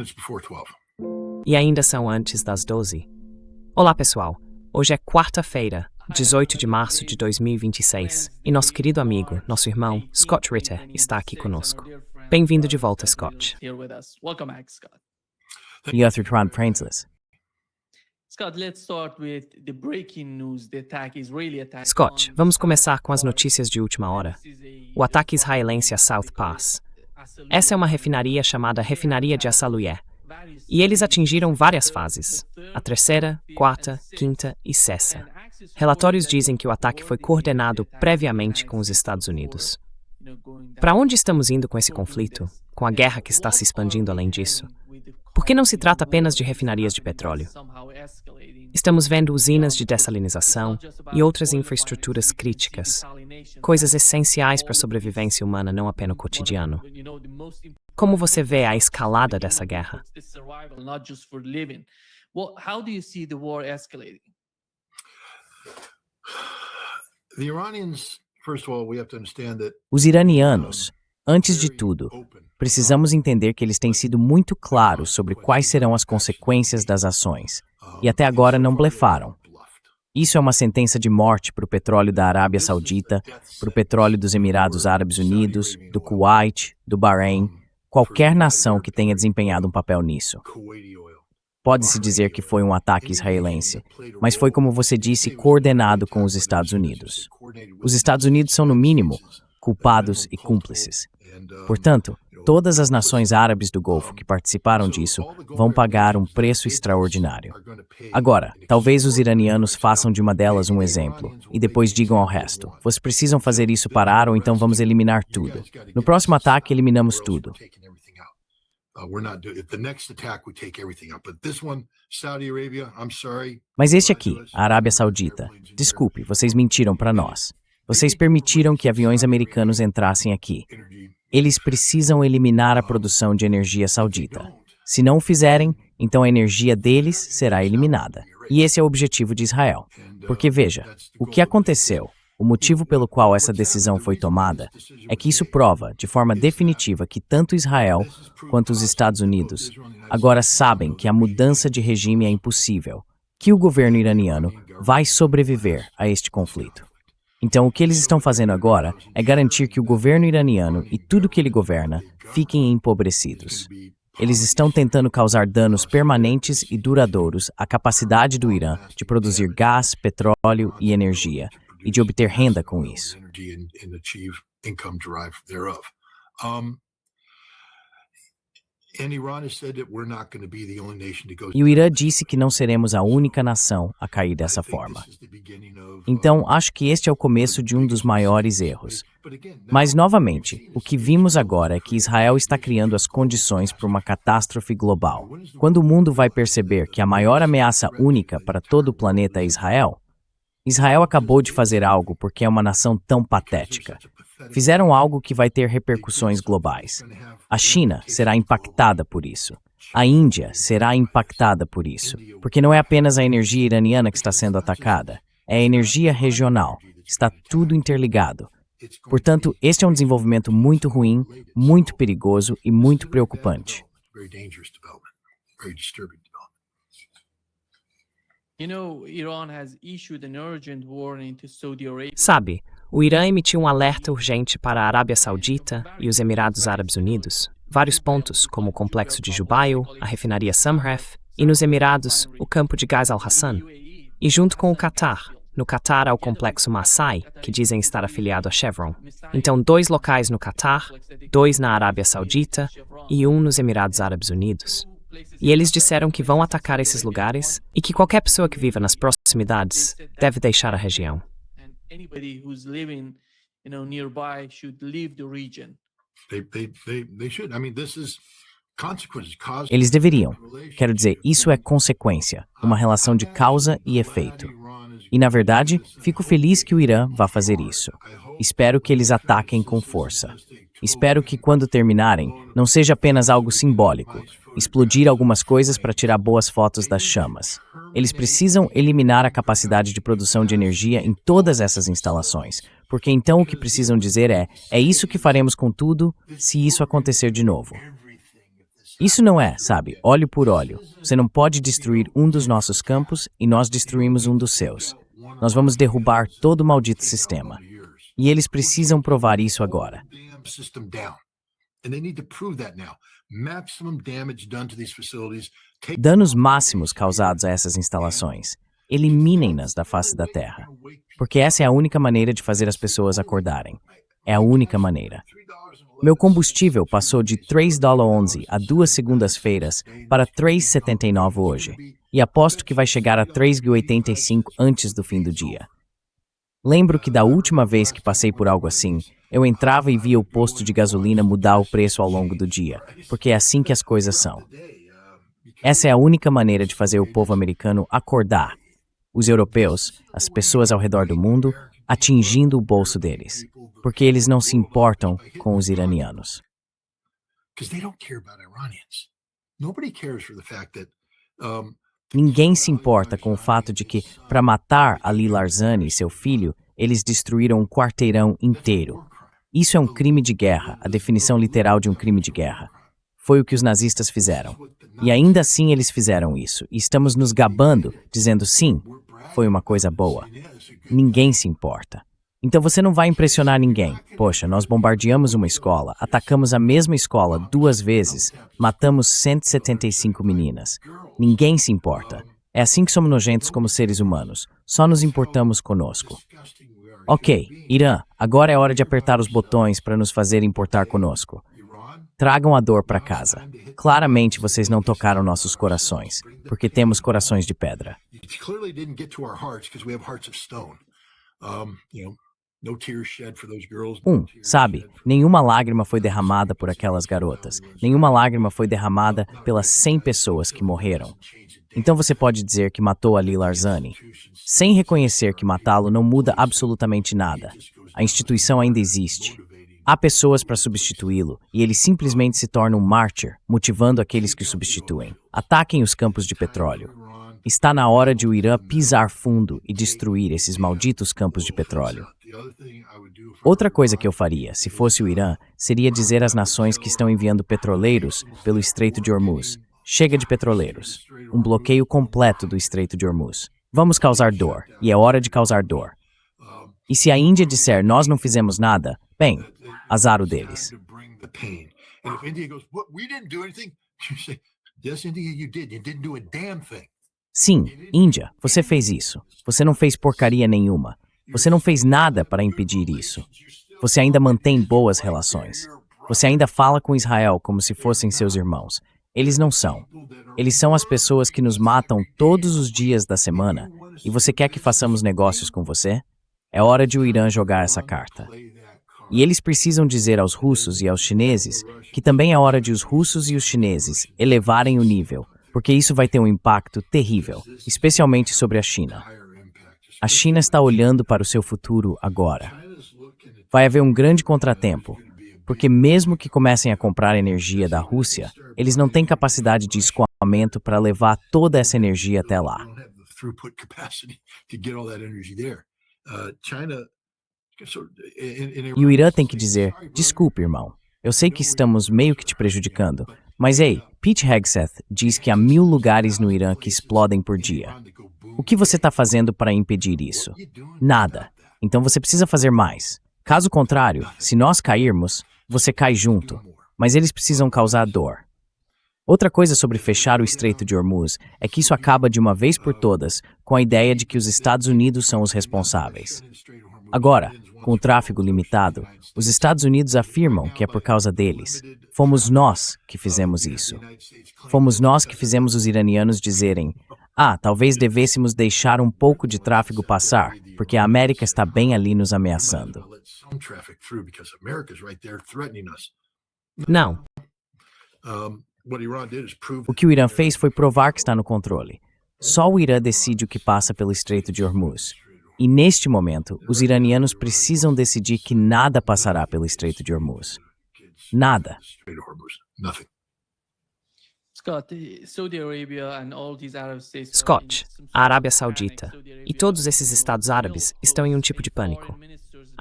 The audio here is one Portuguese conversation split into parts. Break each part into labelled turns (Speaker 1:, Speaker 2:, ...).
Speaker 1: minutes before 12.
Speaker 2: E ainda são antes das 12. Olá, pessoal. Hoje é quarta-feira, 18 de março de 2026, e nosso querido amigo, nosso irmão, Scott Ritter, está aqui conosco. Bem-vindo de volta, Scott.
Speaker 3: E Arthur Francis.
Speaker 2: Scott, vamos começar com as notícias de última hora. O ataque israelense a South Pass. Essa é uma refinaria chamada Refinaria de Assaluieh. E eles atingiram várias fases: a terceira, quarta, quinta e sexta. Relatórios dizem que o ataque foi coordenado previamente com os Estados Unidos. Para onde estamos indo com esse conflito, com a guerra que está se expandindo além disso? Por que não se trata apenas de refinarias de petróleo? Estamos vendo usinas de dessalinização e outras infraestruturas críticas, coisas essenciais para a sobrevivência humana, não apenas no cotidiano. Como você vê a escalada dessa guerra?
Speaker 1: The Iranians, first of all, we have to understand that
Speaker 3: Os iranianos, antes de tudo, precisamos entender que eles têm sido muito claros sobre quais serão as consequências das ações, e até agora não blefaram. Isso é uma sentença de morte para o petróleo da Arábia Saudita, para o petróleo dos Emirados Árabes Unidos, do Kuwait, do Bahrein, qualquer nação que tenha desempenhado um papel nisso.
Speaker 1: Kuwaiti oil.
Speaker 3: Pode-se dizer que foi um ataque israelense, mas foi, como você disse, coordenado com os Estados Unidos. Os Estados Unidos são, no mínimo, culpados e cúmplices. Portanto, todas as nações árabes do Golfo que participaram disso vão pagar um preço extraordinário. Agora, talvez os iranianos façam de uma delas um exemplo e depois digam ao resto: vocês precisam fazer isso parar ou então vamos eliminar tudo. No próximo ataque, eliminamos tudo.
Speaker 1: If the next attack we take everything up, but this one, Saudi Arabia, I'm sorry.
Speaker 3: Mas este aqui, a Arábia Saudita, desculpe, vocês mentiram para nós. Vocês permitiram que aviões americanos entrassem aqui. Eles precisam eliminar a produção de energia saudita. Se não o fizerem, então a energia deles será eliminada. E esse é o objetivo de Israel. Porque veja, o que aconteceu, o motivo pelo qual essa decisão foi tomada, é que isso prova, de forma definitiva, que tanto Israel quanto os Estados Unidos agora sabem que a mudança de regime é impossível, que o governo iraniano vai sobreviver a este conflito. Então, o que eles estão fazendo agora é garantir que o governo iraniano e tudo que ele governa fiquem empobrecidos. Eles estão tentando causar danos permanentes e duradouros à capacidade do Irã de produzir gás, petróleo e energia, e de obter renda com isso. E o Irã disse que não seremos a única nação a cair dessa forma. Então, acho que este é o começo de um dos maiores erros. Mas, novamente, o que vimos agora é que Israel está criando as condições para uma catástrofe global. Quando o mundo vai perceber que a maior ameaça única para todo o planeta é Israel, Israel acabou de fazer algo porque é uma nação tão patética. Fizeram algo que vai ter repercussões globais. A China será impactada por isso. A Índia será impactada por isso. Porque não é apenas a energia iraniana que está sendo atacada, é a energia regional. Está tudo interligado. Portanto, este é um desenvolvimento muito ruim, muito perigoso e muito preocupante.
Speaker 2: Sabe, o Irã emitiu um alerta urgente para a Arábia Saudita e os Emirados Árabes Unidos, vários pontos, como o complexo de Jubail, a refinaria Samref, e nos Emirados, o campo de gás Al-Hassan. E junto com o Catar, no Catar há o complexo Masai, que dizem estar afiliado a Chevron. Então, 2 locais no Catar, 2 na Arábia Saudita e 1 nos Emirados Árabes Unidos. E eles disseram que vão atacar esses lugares e que qualquer pessoa que viva nas proximidades deve deixar a região.
Speaker 3: Eles deveriam. Quero dizer, isso é consequência, uma relação de causa e efeito. E, na verdade, fico feliz que o Irã vá fazer isso. Espero que eles ataquem com força. Espero que, quando terminarem, não seja apenas algo simbólico, explodir algumas coisas para tirar boas fotos das chamas. Eles precisam eliminar a capacidade de produção de energia em todas essas instalações, porque então o que precisam dizer é isso que faremos com tudo se isso acontecer de novo. Isso não é, sabe, óleo por óleo. Você não pode destruir um dos nossos campos e nós destruímos um dos seus. Nós vamos derrubar todo o maldito sistema. E eles precisam provar isso agora. Danos máximos causados a essas instalações. Eliminem-nas da face da Terra. Porque essa é a única maneira de fazer as pessoas acordarem. É a única maneira. Meu combustível passou de $3,11 há 2 segundas-feiras para $3,79 hoje. E aposto que vai chegar a $3,85 antes do fim do dia. Lembro que da última vez que passei por algo assim, eu entrava e via o posto de gasolina mudar o preço ao longo do dia, porque é assim que as coisas são. Essa é a única maneira de fazer o povo americano acordar. Os europeus, as pessoas ao redor do mundo, atingindo o bolso deles, porque eles não se importam com os iranianos. Ninguém se importa com o fato de que, para matar Ali Larzani e seu filho, eles destruíram um quarteirão inteiro. Isso é um crime de guerra, a definição literal de um crime de guerra. Foi o que os nazistas fizeram. E ainda assim eles fizeram isso. E estamos nos gabando, dizendo sim, foi uma coisa boa. Ninguém se importa. Então você não vai impressionar ninguém. Poxa, nós bombardeamos uma escola, atacamos a mesma escola 2 vezes, matamos 175 meninas. Ninguém se importa. É assim que somos nojentos como seres humanos. Só nos importamos conosco. Ok, Irã, agora é hora de apertar os botões para nos fazer importar conosco. Tragam a dor para casa. Claramente vocês não tocaram nossos corações, porque temos corações de pedra. Sabe, nenhuma lágrima foi derramada por aquelas garotas. Nenhuma lágrima foi derramada pelas 100 pessoas que morreram. Então você pode dizer que matou Ali Larzani. Sem reconhecer que matá-lo não muda absolutamente nada. A instituição ainda existe. Há pessoas para substituí-lo, e ele simplesmente se torna um mártir, motivando aqueles que o substituem. Ataquem os campos de petróleo. Está na hora de o Irã pisar fundo e destruir esses malditos campos de petróleo. Outra coisa que eu faria, se fosse o Irã, seria dizer às nações que estão enviando petroleiros pelo Estreito de Hormuz: chega de petroleiros. Um bloqueio completo do Estreito de Hormuz. Vamos causar dor, e é hora de causar dor. E se a Índia disser nós não fizemos nada, bem, azar o deles. Sim, Índia, você fez isso. Você não fez porcaria nenhuma. Você não fez nada para impedir isso. Você ainda mantém boas relações. Você ainda fala com Israel como se fossem seus irmãos. Eles não são. Eles são as pessoas que nos matam todos os dias da semana. E você quer que façamos negócios com você? É hora de o Irã jogar essa carta. E eles precisam dizer aos russos e aos chineses que também é hora de os russos e os chineses elevarem o nível, porque isso vai ter um impacto terrível, especialmente sobre a China. A China está olhando para o seu futuro agora. Vai haver um grande contratempo, porque mesmo que comecem a comprar energia da Rússia, eles não têm capacidade de escoamento para levar toda essa energia até lá. E o Irã tem que dizer: desculpe, irmão, eu sei que estamos meio que te prejudicando, mas ei, Pete Hegseth diz que há 1000 lugares no Irã que explodem por dia. O que você está fazendo para impedir isso? Nada. Então você precisa fazer mais. Caso contrário, se nós cairmos, você cai junto. Mas eles precisam causar dor. Outra coisa sobre fechar o Estreito de Hormuz é que isso acaba de uma vez por todas com a ideia de que os Estados Unidos são os responsáveis. Agora, com o tráfego limitado, os Estados Unidos afirmam que é por causa deles. Fomos nós que fizemos isso. Fomos nós que fizemos os iranianos dizerem: talvez devêssemos deixar um pouco de tráfego passar, porque a América está bem ali nos ameaçando.
Speaker 2: Não.
Speaker 3: O que o Irã fez foi provar que está no controle. Só o Irã decide o que passa pelo Estreito de Hormuz. E neste momento, os iranianos precisam decidir que nada passará pelo Estreito de Hormuz. Nada.
Speaker 2: Scott, a Arábia Saudita e todos esses estados árabes estão em um tipo de pânico.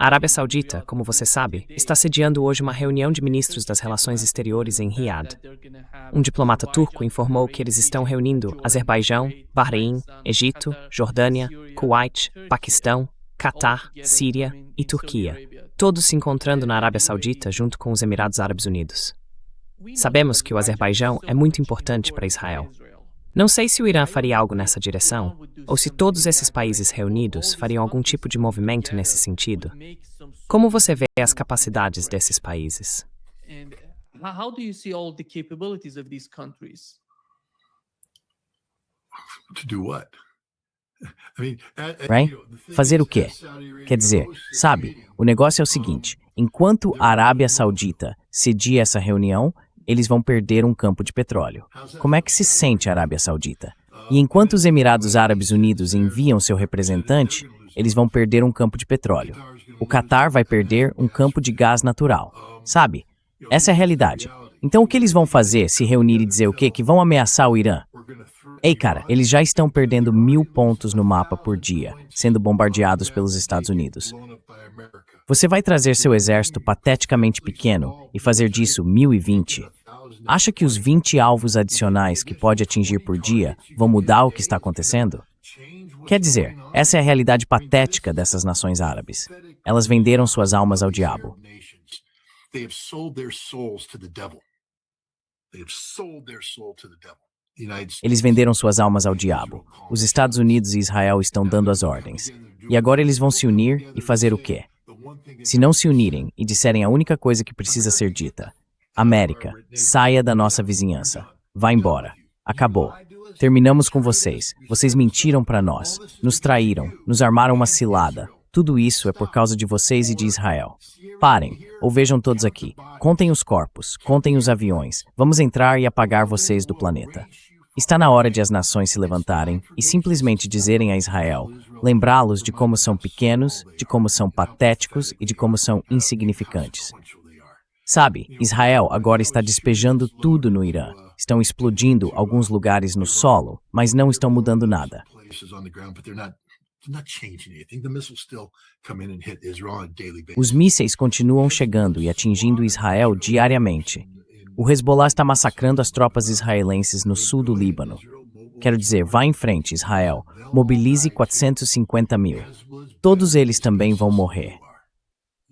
Speaker 2: A Arábia Saudita, como você sabe, está sediando hoje uma reunião de ministros das relações exteriores em Riad. Um diplomata turco informou que eles estão reunindo Azerbaijão, Bahrein, Egito, Jordânia, Kuwait, Paquistão, Catar, Síria e Turquia, todos se encontrando na Arábia Saudita junto com os Emirados Árabes Unidos. Sabemos que o Azerbaijão é muito importante para Israel. Não sei se o Irã faria algo nessa direção, ou se todos esses países reunidos fariam algum tipo de movimento nesse sentido. Como você vê as capacidades desses países?
Speaker 4: How do you see all the capabilities of these countries?
Speaker 1: To do what?
Speaker 3: Right? Fazer o quê? Quer dizer, sabe, o negócio é o seguinte: enquanto a Arábia Saudita cedia essa reunião, eles vão perder um campo de petróleo. Como é que se sente a Arábia Saudita? E enquanto os Emirados Árabes Unidos enviam seu representante, eles vão perder um campo de petróleo. O Catar vai perder um campo de gás natural. Sabe? Essa é a realidade. Então o que eles vão fazer se reunir e dizer o quê? Que vão ameaçar o Irã? Ei, cara, eles já estão perdendo 1000 pontos no mapa por dia, sendo bombardeados pelos Estados Unidos. Você vai trazer seu exército pateticamente pequeno e fazer disso 1020? Acha que os 20 alvos adicionais que pode atingir por dia vão mudar o que está acontecendo? Quer dizer, essa é a realidade patética dessas nações árabes. Elas venderam suas almas ao diabo. Eles venderam suas almas ao diabo. Os Estados Unidos e Israel estão dando as ordens. E agora eles vão se unir e fazer o quê? Se não se unirem e disserem a única coisa que precisa ser dita: América, saia da nossa vizinhança. Vá embora. Acabou. Terminamos com vocês. Vocês mentiram para nós. Nos traíram. Nos armaram uma cilada. Tudo isso é por causa de vocês e de Israel. Parem, ou vejam todos aqui. Contem os corpos, contem os aviões. Vamos entrar e apagar vocês do planeta. Está na hora de as nações se levantarem e simplesmente dizerem a Israel, lembrá-los de como são pequenos, de como são patéticos e de como são insignificantes. Sabe, Israel agora está despejando tudo no Irã. Estão explodindo alguns lugares no solo, mas não estão mudando nada. Os mísseis continuam chegando e atingindo Israel diariamente. O Hezbollah está massacrando as tropas israelenses no sul do Líbano. Quero dizer, vá em frente, Israel. Mobilize 450 mil. Todos eles também vão morrer.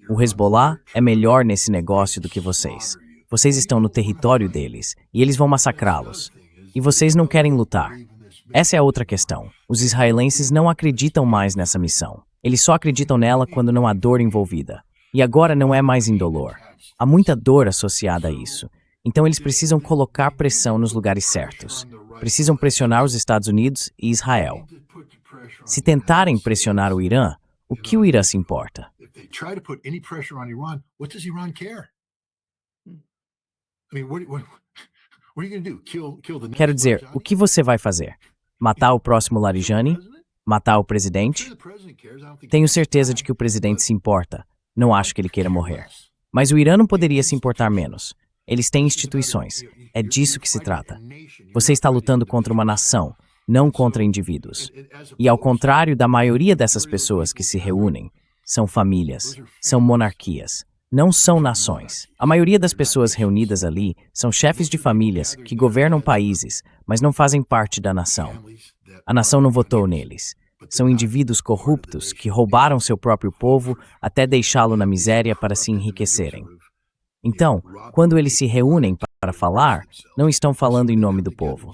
Speaker 3: O Hezbollah é melhor nesse negócio do que vocês. Vocês estão no território deles e eles vão massacrá-los. E vocês não querem lutar. Essa é a outra questão. Os israelenses não acreditam mais nessa missão. Eles só acreditam nela quando não há dor envolvida. E agora não é mais indolor. Há muita dor associada a isso. Então eles precisam colocar pressão nos lugares certos. Precisam pressionar os Estados Unidos e Israel. Se tentarem pressionar o Irã, o que o Irã se importa? Quero dizer, o que você vai fazer? Matar o próximo Larijani? Matar o presidente? Tenho certeza de que o presidente se importa. Não acho que ele queira morrer. Mas o Irã não poderia se importar menos. Eles têm instituições. É disso que se trata. Você está lutando contra uma nação, não contra indivíduos. E ao contrário da maioria dessas pessoas que se reúnem, são famílias, são monarquias, não são nações. A maioria das pessoas reunidas ali são chefes de famílias que governam países, mas não fazem parte da nação. A nação não votou neles. São indivíduos corruptos que roubaram seu próprio povo até deixá-lo na miséria para se enriquecerem. Então, quando eles se reúnem para falar, não estão falando em nome do povo.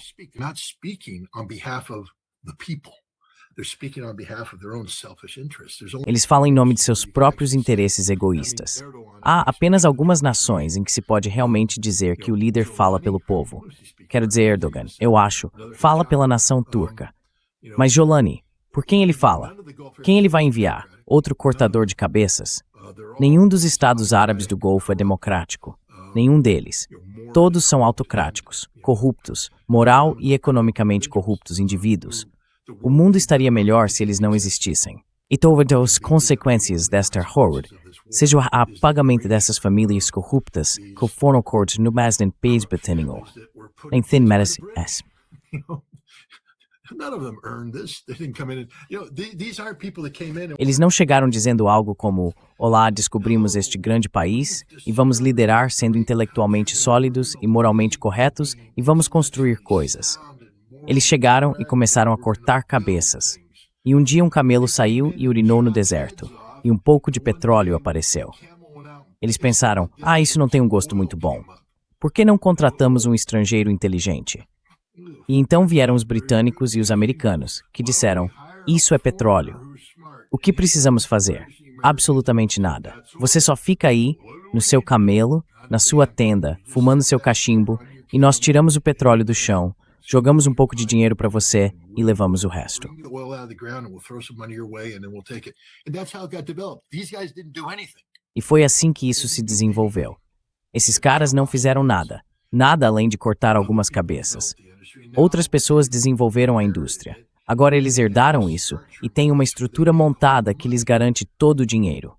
Speaker 3: Eles falam em nome de seus próprios interesses egoístas. Há apenas algumas nações em que se pode realmente dizer que o líder fala pelo povo. Quero dizer, Erdogan, eu acho, fala pela nação turca. Mas Jolani, por quem ele fala? Quem ele vai enviar? Outro cortador de cabeças? Nenhum dos estados árabes do Golfo é democrático. Nenhum deles. Todos são autocráticos, corruptos, moral e economicamente corruptos indivíduos. O mundo estaria melhor se eles não existissem. E todas as consequências desta horror, seja o apagamento dessas famílias corruptas que foram cortes no mais nem país britânico, nem tem merece.
Speaker 1: None of them earned this. They didn't come in and, these aren't people that came in and
Speaker 3: Eles não chegaram dizendo algo como: olá, descobrimos este grande país e vamos liderar sendo intelectualmente sólidos e moralmente corretos e vamos construir coisas. Eles chegaram e começaram a cortar cabeças. E um dia um camelo saiu e urinou no deserto, e um pouco de petróleo apareceu. Eles pensaram: ah, isso não tem um gosto muito bom. Por que não contratamos um estrangeiro inteligente? E então vieram os britânicos e os americanos, que disseram: isso é petróleo. O que precisamos fazer? Absolutamente nada. Você só fica aí, no seu camelo, na sua tenda, fumando seu cachimbo, e nós tiramos o petróleo do chão, jogamos um pouco de dinheiro para você e levamos o resto.
Speaker 1: the oil out of the ground and we'll throw some money your way and then we'll take it. And that's how it got developed. These guys didn't do anything.
Speaker 3: E foi assim que isso se desenvolveu. Esses caras não fizeram nada, nada além de cortar algumas cabeças. Outras pessoas desenvolveram a indústria. Agora eles herdaram isso e têm uma estrutura montada que lhes garante todo o dinheiro.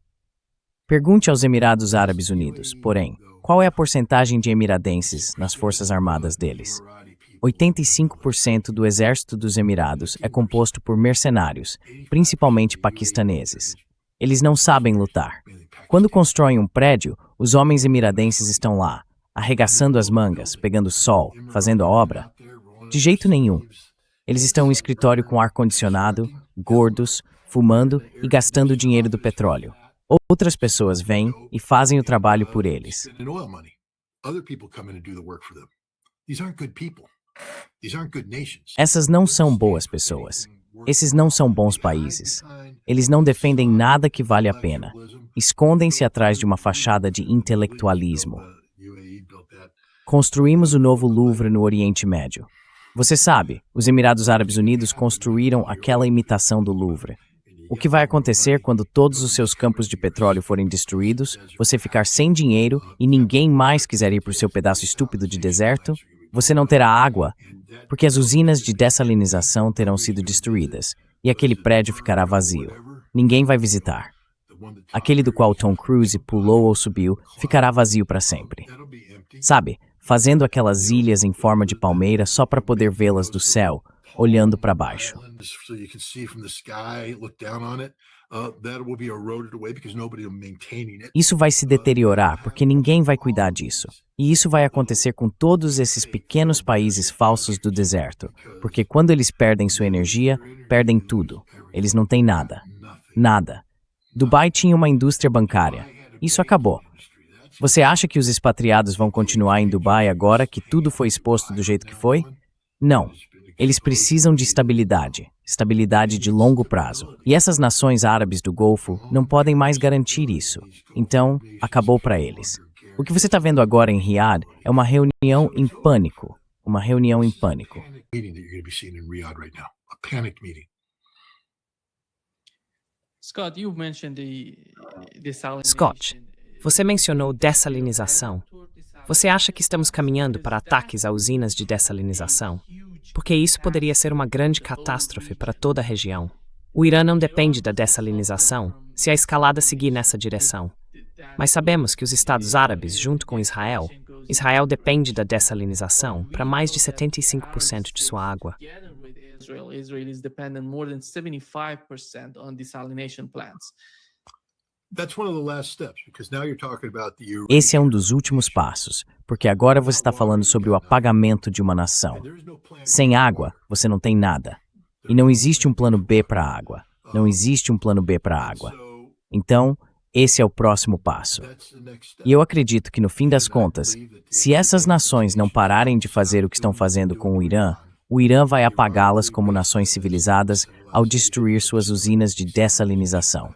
Speaker 3: Pergunte aos Emirados Árabes Unidos, porém, qual é a porcentagem de emiradenses nas forças armadas deles? 85% do exército dos Emirados é composto por mercenários, principalmente paquistaneses. Eles não sabem lutar. Quando constroem um prédio, os homens emiradenses estão lá, arregaçando as mangas, pegando sol, fazendo a obra. De jeito nenhum. Eles estão em um escritório com ar-condicionado, gordos, fumando e gastando o dinheiro do petróleo. Outras pessoas vêm e fazem o trabalho por eles.
Speaker 1: And oil money. Other people come in and do the work for them. These aren't good people. These aren't good nations.
Speaker 3: Essas não são boas pessoas. Esses não são bons países. Eles não defendem nada que vale a pena. Escondem-se atrás de uma fachada de intelectualismo. Construímos o novo Louvre no Oriente Médio. Você sabe, os Emirados Árabes Unidos construíram aquela imitação do Louvre. O que vai acontecer quando todos os seus campos de petróleo forem destruídos, você ficar sem dinheiro e ninguém mais quiser ir para o seu pedaço estúpido de deserto? Você não terá água, porque as usinas de dessalinização terão sido destruídas e aquele prédio ficará vazio. Ninguém vai visitar. Aquele do qual Tom Cruise pulou ou subiu ficará vazio para sempre. Sabe, fazendo aquelas ilhas em forma de palmeira só para poder vê-las do céu, olhando para baixo.
Speaker 1: So you can see from the sky, look down on it. That will be eroded away because nobody will be maintaining it.
Speaker 3: Isso vai se deteriorar porque ninguém vai cuidar disso. E isso vai acontecer com todos esses pequenos países falsos do deserto, porque quando eles perdem sua energia, perdem tudo. Eles não têm nada. Nada. Dubai tinha uma indústria bancária. Isso acabou. Você acha que os expatriados vão continuar em Dubai agora que tudo foi exposto do jeito que foi? Não. Eles precisam de estabilidade, estabilidade de longo prazo. E essas nações árabes do Golfo não podem mais garantir isso. Então, acabou para eles. O que você está vendo agora em Riad é uma reunião em pânico. Uma reunião em pânico.
Speaker 1: Meeting that you're going to be seeing in Riyadh right now. A panic meeting.
Speaker 4: Scott, you mentioned the desalination.
Speaker 2: Scott, você mencionou dessalinização. Você acha que estamos caminhando para ataques a usinas de dessalinização? Porque isso poderia ser uma grande catástrofe para toda a região. O Irã não depende da dessalinização se a escalada seguir nessa direção. Mas sabemos que os Estados Árabes, junto com Israel depende da dessalinização para mais de 75% de sua água.
Speaker 4: Israel is dependent more than 75% on desalination plants.
Speaker 1: That's one of the last steps because now you're talking about the
Speaker 3: Esse é um dos últimos passos, porque agora você está falando sobre o apagamento de uma nação. Sem água, você não tem nada. E não existe um plano B para a água. Não existe um plano B para a água. Então, esse é o próximo passo. E eu acredito que, no fim das contas, se essas nações não pararem de fazer o que estão fazendo com o Irã vai apagá-las como nações civilizadas ao destruir suas usinas de dessalinização.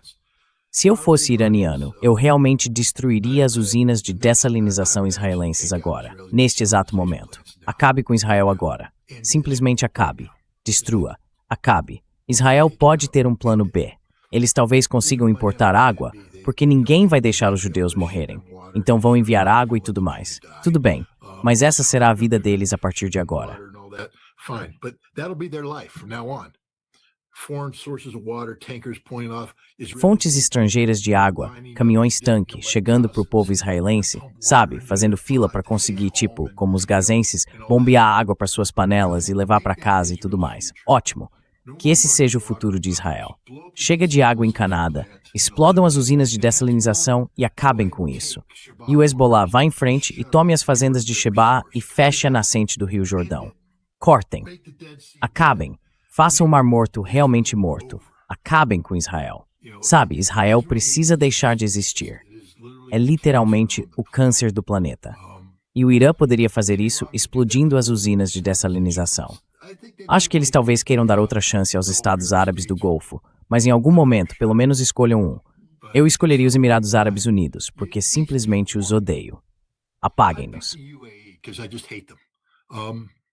Speaker 3: Se eu fosse iraniano, eu realmente destruiria as usinas de dessalinização israelenses agora, neste exato momento. Acabe com Israel agora. Simplesmente acabe. Destrua. Acabe. Israel pode ter um plano B. Eles talvez consigam importar água, porque ninguém vai deixar os judeus morrerem. Então vão enviar água e tudo mais. Tudo bem, mas essa será a vida deles a partir de agora.
Speaker 1: Fine, but that'll be their life from now on. Foreign sources of water, tankers pointing off Israeli-
Speaker 3: Fontes estrangeiras de água, caminhões-tanque chegando pro povo israelense, sabe, fazendo fila para conseguir, tipo, como os gazenses, bombear água para suas panelas e levar para casa e tudo mais. Ótimo. Que esse seja o futuro de Israel. Chega de água encanada, explodam as usinas de dessalinização e acabem com isso. E o Hezbollah vá em frente e tome as fazendas de Sheba e feche a nascente do Rio Jordão. Cortem. Acabem. Façam o Mar Morto realmente morto. Acabem com Israel. Sabe, Israel precisa deixar de existir. É literalmente o câncer do planeta. E o Irã poderia fazer isso explodindo as usinas de dessalinização. Acho que eles talvez queiram dar outra chance aos Estados Árabes do Golfo, mas em algum momento, pelo menos escolham um. Eu escolheria os Emirados Árabes Unidos, porque simplesmente os odeio. Apaguem-nos.
Speaker 1: Because I just hate them.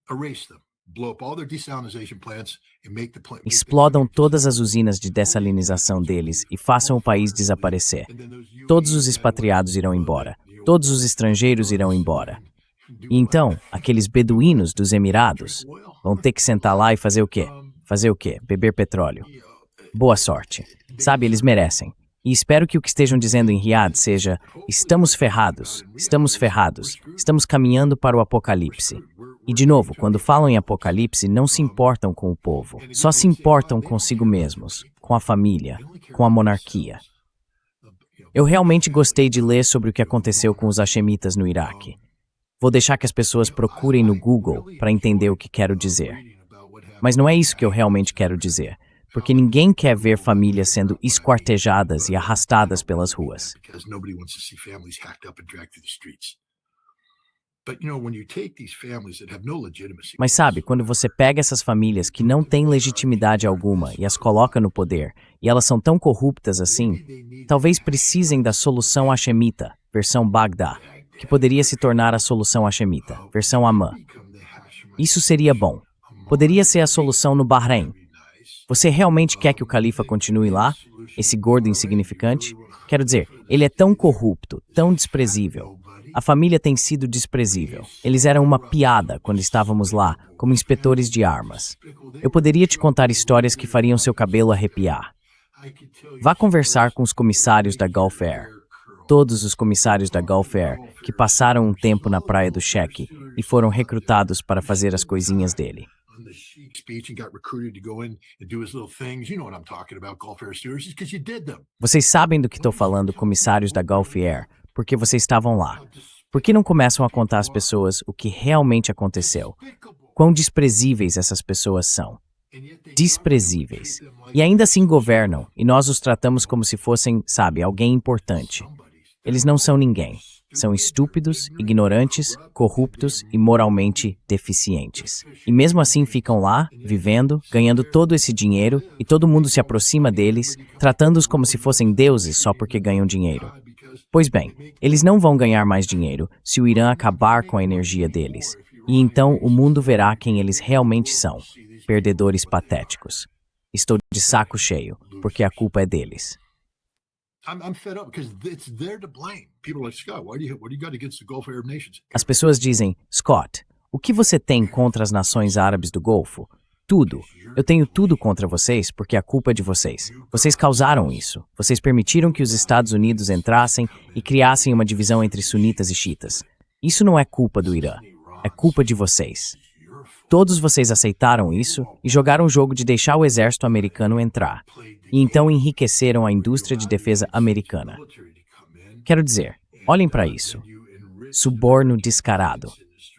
Speaker 1: Erase them. Blow up all their desalinization plants and make the plant.
Speaker 3: Explodam todas as usinas de dessalinização deles e façam o país desaparecer. Todos os expatriados irão embora. Todos os estrangeiros irão embora. E então, aqueles beduínos dos Emirados vão ter que sentar lá e fazer o quê? Fazer o quê? Beber petróleo. Boa sorte. Sabe, eles merecem. E espero que o que estejam dizendo em Riad seja: estamos ferrados, estamos caminhando para o apocalipse. E de novo, quando falam em apocalipse, não se importam com o povo, só se importam consigo mesmos, com a família, com a monarquia. Eu realmente gostei de ler sobre o que aconteceu com os hashemitas no Iraque. Vou deixar que as pessoas procurem no Google para entender o que quero dizer. Mas não é isso que eu realmente quero dizer, porque ninguém quer ver famílias sendo esquartejadas e arrastadas pelas ruas.
Speaker 1: Because nobody wants to see families hacked up and dragged through the streets. But you know, when you take these families that have no legitimacy.
Speaker 3: Mas sabe, quando você pega essas famílias que não têm legitimidade alguma e as coloca no poder, e elas são tão corruptas assim, talvez precisem da solução hashemita, versão Bagdá, que poderia se tornar a solução hashemita, versão Amã. Isso seria bom. Poderia ser a solução no Bahrein. Você realmente quer que o califa continue lá? Esse gordo insignificante? Quero dizer, ele é tão corrupto, tão desprezível. A família tem sido desprezível. Eles eram uma piada quando estávamos lá, como inspetores de armas. Eu poderia te contar histórias que fariam seu cabelo arrepiar. Vá conversar com os comissários da Gulf Air. Todos os comissários da Gulf Air que passaram um tempo na praia do Sheikh e foram recrutados para fazer as coisinhas dele. Vocês sabem do que estou falando, comissários da Gulf Air, porque vocês estavam lá. Por que não começam a contar às pessoas o que realmente aconteceu? Quão desprezíveis essas pessoas são. Desprezíveis. E ainda assim governam, e nós os tratamos como se fossem, sabe, alguém importante. Eles não são ninguém. São estúpidos, ignorantes, corruptos e moralmente deficientes. E mesmo assim ficam lá, vivendo, ganhando todo esse dinheiro, e todo mundo se aproxima deles, tratando-os como se fossem deuses só porque ganham dinheiro. Pois bem, eles não vão ganhar mais dinheiro se o Irã acabar com a energia deles. E então o mundo verá quem eles realmente são, perdedores patéticos. Estou de saco cheio, porque a culpa é deles. As pessoas dizem, Scott, o que você tem contra as nações árabes do Golfo? Tudo. Eu tenho tudo contra vocês porque a culpa é de vocês. Vocês causaram isso. Vocês permitiram que os Estados Unidos entrassem e criassem uma divisão entre sunitas e xiitas. Isso não é culpa do Irã. É culpa de vocês. Todos vocês aceitaram isso e jogaram o jogo de deixar o exército americano entrar. E então enriqueceram a indústria de defesa americana. Quero dizer, olhem para isso. Suborno descarado.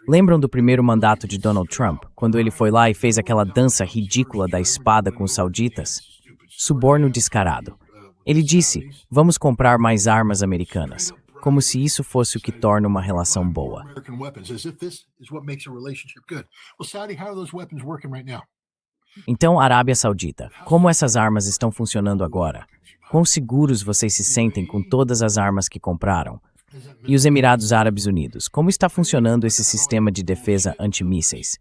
Speaker 3: Lembram do primeiro mandato de Donald Trump, quando ele foi lá e fez aquela dança ridícula da espada com os sauditas? Suborno descarado. Ele disse, vamos comprar mais armas americanas, como se isso fosse o que torna uma relação boa. Então, Arábia Saudita, como essas armas estão funcionando agora? Quão seguros vocês se sentem com todas as armas que compraram? E os Emirados Árabes Unidos, como está funcionando esse sistema de defesa antimísseis?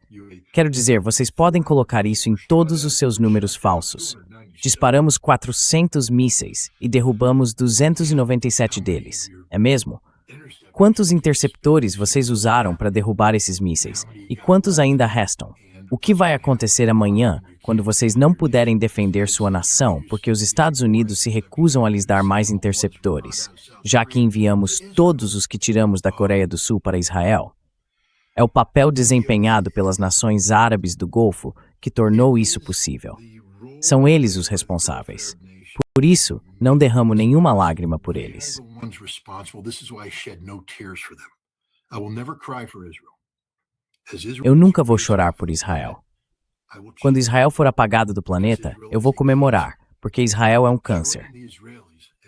Speaker 3: Quero dizer, vocês podem colocar isso em todos os seus números falsos. Disparamos 400 mísseis e derrubamos 297 deles, é mesmo? Quantos interceptores vocês usaram para derrubar esses mísseis? E quantos ainda restam? O que vai acontecer amanhã, quando vocês não puderem defender sua nação porque os Estados Unidos se recusam a lhes dar mais interceptores, já que enviamos todos os que tiramos da Coreia do Sul para Israel? É o papel desempenhado pelas nações árabes do Golfo que tornou isso possível. São eles os responsáveis. Por isso, não derramo nenhuma lágrima por eles. Eu nunca vou chorar por Israel. Quando Israel for apagado do planeta, eu vou comemorar, porque Israel é um câncer.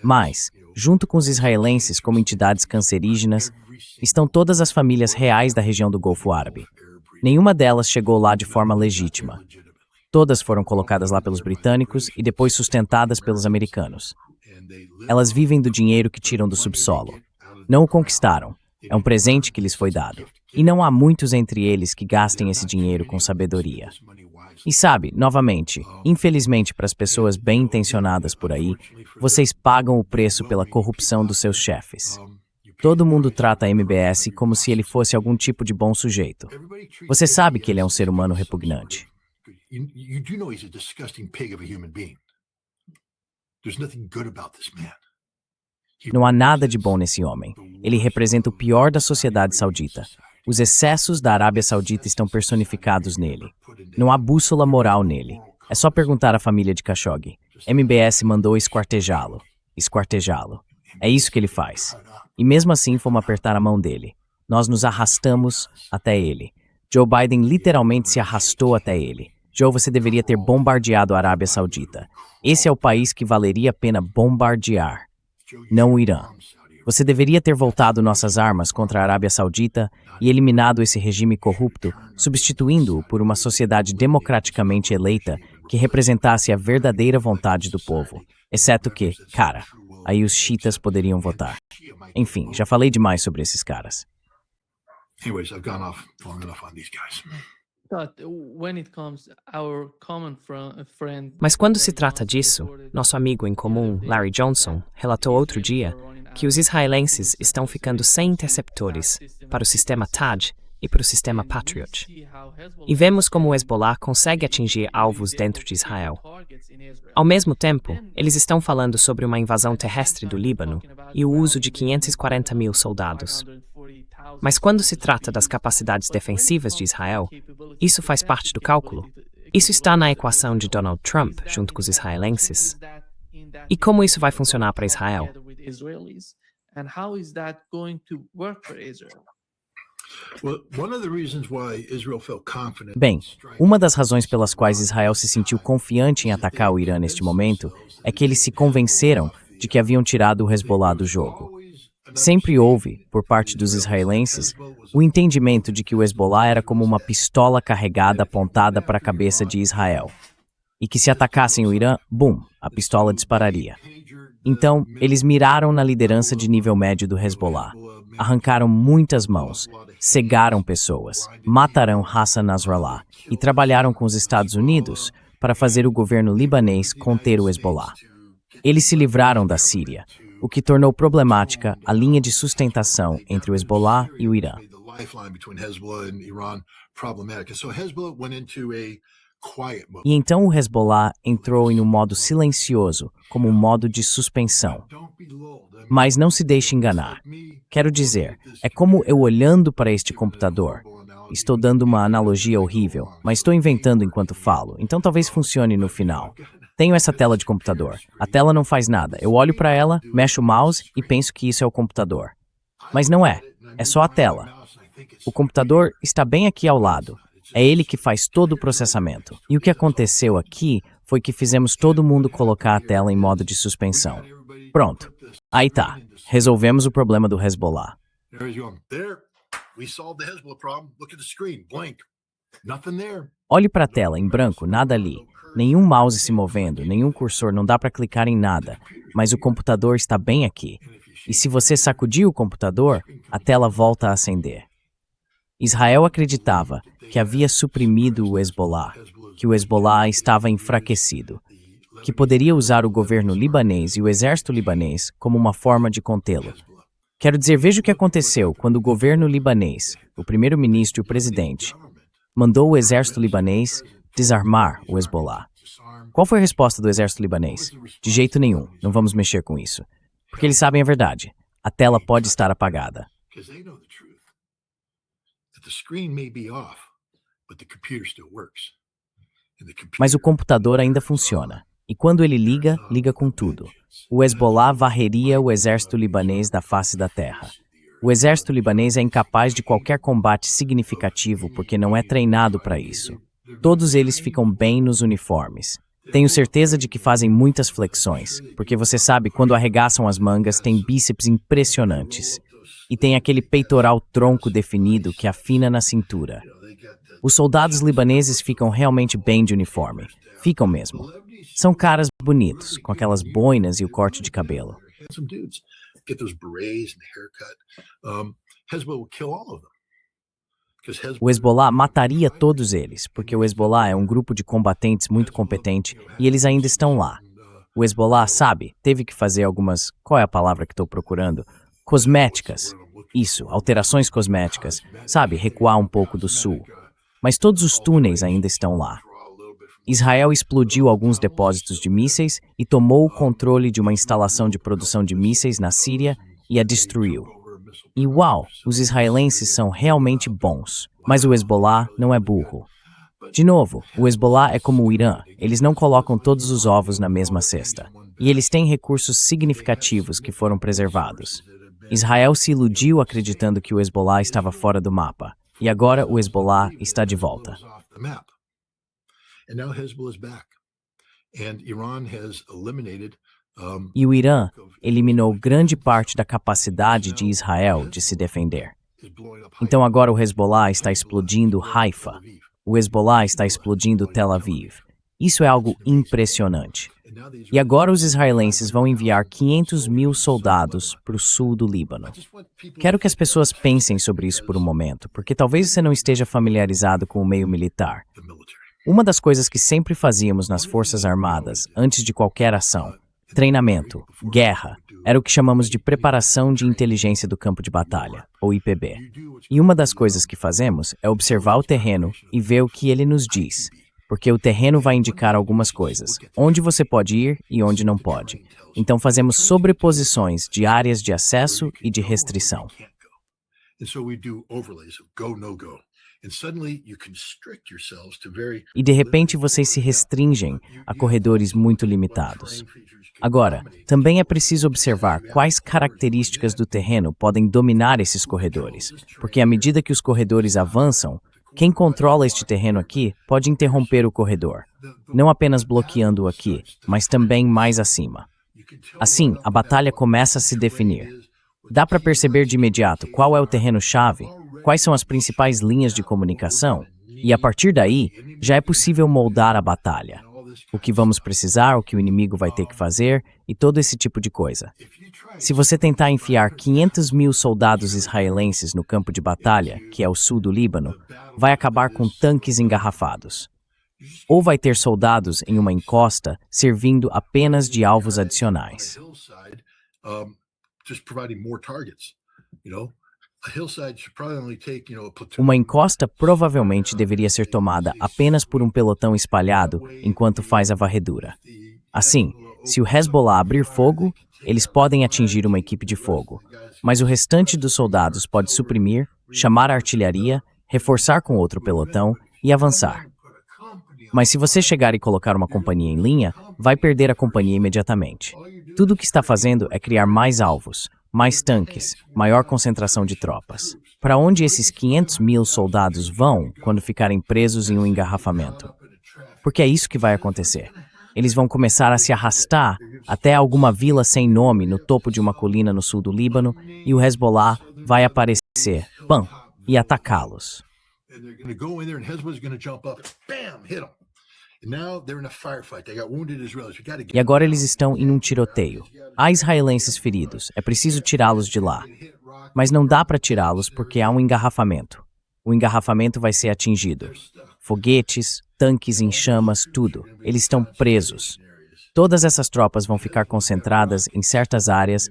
Speaker 3: Mas, junto com os israelenses como entidades cancerígenas, estão todas as famílias reais da região do Golfo Árabe. Nenhuma delas chegou lá de forma legítima. Todas foram colocadas lá pelos britânicos e depois sustentadas pelos americanos. Elas vivem do dinheiro que tiram do subsolo. Não o conquistaram. É um presente que lhes foi dado. E não há muitos entre eles que gastem esse dinheiro com sabedoria. E sabe, novamente, infelizmente para as pessoas bem intencionadas por aí, vocês pagam o preço pela corrupção dos seus chefes. Todo mundo trata a MBS como se ele fosse algum tipo de bom sujeito. Você sabe que ele é um ser humano repugnante.
Speaker 1: You do know he's a disgusting pig of a human being. There's nothing good about this man.
Speaker 3: Não há nada de bom nesse homem. Ele representa o pior da sociedade saudita. Os excessos da Arábia Saudita estão personificados nele. Não há bússola moral nele. É só perguntar à família de Khashoggi. MBS mandou esquartejá-lo. Esquartejá-lo. É isso que ele faz. E mesmo assim fomos apertar a mão dele. Nós nos arrastamos até ele. Joe Biden literalmente se arrastou até ele. Joe, você deveria ter bombardeado a Arábia Saudita. Esse é o país que valeria a pena bombardear, não o Irã. Você deveria ter voltado nossas armas contra a Arábia Saudita e eliminado esse regime corrupto, substituindo-o por uma sociedade democraticamente eleita que representasse a verdadeira vontade do povo. Exceto que, cara, aí os xiitas poderiam votar. Enfim, já falei demais sobre esses caras.
Speaker 1: Anyways, I've gone off long enough on these guys.
Speaker 2: Mas quando se trata disso, nosso amigo em comum, Larry Johnson, relatou outro dia que os israelenses estão ficando sem interceptores para o sistema THAAD e para o sistema Patriot. E vemos como o Hezbollah consegue atingir alvos dentro de Israel. Ao mesmo tempo, eles estão falando sobre uma invasão terrestre do Líbano e o uso de 540 mil soldados. Mas quando se trata das capacidades defensivas de Israel, isso faz parte do cálculo. Isso está na equação de Donald Trump junto com os israelenses. E como isso vai funcionar para Israel?
Speaker 3: Bem, uma das razões pelas quais Israel se sentiu confiante em atacar o Irã neste momento é que eles se convenceram de que haviam tirado o Hezbollah do jogo. Sempre houve, por parte dos israelenses, o entendimento de que o Hezbollah era como uma pistola carregada apontada para a cabeça de Israel. E que se atacassem o Irã, bum, a pistola dispararia. Então, eles miraram na liderança de nível médio do Hezbollah. Arrancaram muitas mãos, cegaram pessoas, mataram Hassan Nasrallah e trabalharam com os Estados Unidos para fazer o governo libanês conter o Hezbollah. Eles se livraram da Síria, o que tornou problemática a linha de sustentação entre o Hezbollah e o Irã. E então o Hezbollah entrou em um modo silencioso, como um modo de suspensão. Mas não se deixe enganar. Quero dizer, é como eu olhando para este computador. Estou dando uma analogia horrível, mas estou inventando enquanto falo, então talvez funcione no final. Tenho essa tela de computador. A tela não faz nada. Eu olho para ela, mexo o mouse e penso que isso é o computador. Mas não é. É só a tela. O computador está bem aqui ao lado. É ele que faz todo o processamento. E o que aconteceu aqui foi que fizemos todo mundo colocar a tela em modo de suspensão. Pronto. Aí tá. Resolvemos o problema do Hezbollah. Olhe para a tela em branco, nada ali. Nenhum mouse se movendo, nenhum cursor, não dá para clicar em nada, mas o computador está bem aqui. E se você sacudir o computador, a tela volta a acender. Israel acreditava que havia suprimido o Hezbollah, que o Hezbollah estava enfraquecido, que poderia usar o governo libanês e o exército libanês como uma forma de contê-lo. Quero dizer, veja o que aconteceu quando o governo libanês, o primeiro-ministro e o presidente, mandou o exército libanês desarmar o Hezbollah. Qual foi a resposta do exército libanês? De jeito nenhum, não vamos mexer com isso. Porque eles sabem a verdade. A tela pode estar apagada. Mas o computador ainda funciona. E quando ele liga, liga com tudo. O Hezbollah varreria o exército libanês da face da terra. O exército libanês é incapaz de qualquer combate significativo porque não é treinado para isso. Todos eles ficam bem nos uniformes. Tenho certeza de que fazem muitas flexões, porque você sabe, quando arregaçam as mangas, tem bíceps impressionantes. E tem aquele peitoral tronco definido que afina na cintura. Os soldados libaneses ficam realmente bem de uniforme. Ficam mesmo. São caras bonitos, com aquelas boinas e o corte de cabelo. O Hezbollah mataria todos eles, porque o Hezbollah é um grupo de combatentes muito competente e eles ainda estão lá. O Hezbollah, sabe, teve que fazer algumas, qual é a palavra que estou procurando? Cosméticas. Isso, alterações cosméticas, sabe, recuar um pouco do sul. Mas todos os túneis ainda estão lá. Israel explodiu alguns depósitos de mísseis e tomou o controle de uma instalação de produção de mísseis na Síria e a destruiu. E uau, os israelenses são realmente bons, mas o Hezbollah não é burro. De novo, o Hezbollah é como o Irã, eles não colocam todos os ovos na mesma cesta. E eles têm recursos significativos que foram preservados. Israel se iludiu acreditando que o Hezbollah estava fora do mapa. E agora o Hezbollah está de volta. E o Irã eliminou grande parte da capacidade de Israel de se defender. Então agora o Hezbollah está explodindo Haifa. O Hezbollah está explodindo Tel Aviv. Isso é algo impressionante. E agora os israelenses vão enviar 500.000 soldados para o sul do Líbano. Quero que as pessoas pensem sobre isso por um momento, porque talvez você não esteja familiarizado com o meio militar. Uma das coisas que sempre fazíamos nas Forças Armadas, antes de qualquer ação, treinamento, guerra, era o que chamamos de preparação de inteligência do campo de batalha, ou IPB. E uma das coisas que fazemos é observar o terreno e ver o que ele nos diz, porque o terreno vai indicar algumas coisas, onde você pode ir e onde não pode. Então fazemos sobreposições de áreas de acesso e de restrição. E de repente vocês se restringem a corredores muito limitados. Agora, também é preciso observar quais características do terreno podem dominar esses corredores, porque à medida que os corredores avançam, quem controla este terreno aqui pode interromper o corredor, não apenas bloqueando-o aqui, mas também mais acima. Assim, a batalha começa a se definir. Dá para perceber de imediato qual é o terreno-chave, quais são as principais linhas de comunicação, e a partir daí, já é possível moldar a batalha. O que vamos precisar, o que o inimigo vai ter que fazer, e todo esse tipo de coisa. Se você tentar enfiar 500.000 soldados israelenses no campo de batalha, que é o sul do Líbano, vai acabar com tanques engarrafados. Ou vai ter soldados em uma encosta servindo apenas de alvos adicionais. Uma encosta provavelmente deveria ser tomada apenas por um pelotão espalhado enquanto faz a varredura. Assim, se o Hezbollah abrir fogo, eles podem atingir uma equipe de fogo, mas o restante dos soldados pode suprimir, chamar a artilharia, reforçar com outro pelotão e avançar. Mas se você chegar e colocar uma companhia em linha, vai perder a companhia imediatamente. Tudo o que está fazendo é criar mais alvos, mais tanques, maior concentração de tropas. Para onde esses 500.000 soldados vão quando ficarem presos em um engarrafamento? Porque é isso que vai acontecer. Eles vão começar a se arrastar até alguma vila sem nome no topo de uma colina no sul do Líbano e o Hezbollah vai aparecer, pam, e atacá-los. E agora eles estão em um tiroteio. Há israelenses feridos, é preciso tirá-los de lá. Mas não dá para tirá-los porque há um engarrafamento. O engarrafamento vai ser atingido. Foguetes, tanques em chamas, tudo. Eles estão presos. Todas essas tropas vão ficar concentradas em certas áreas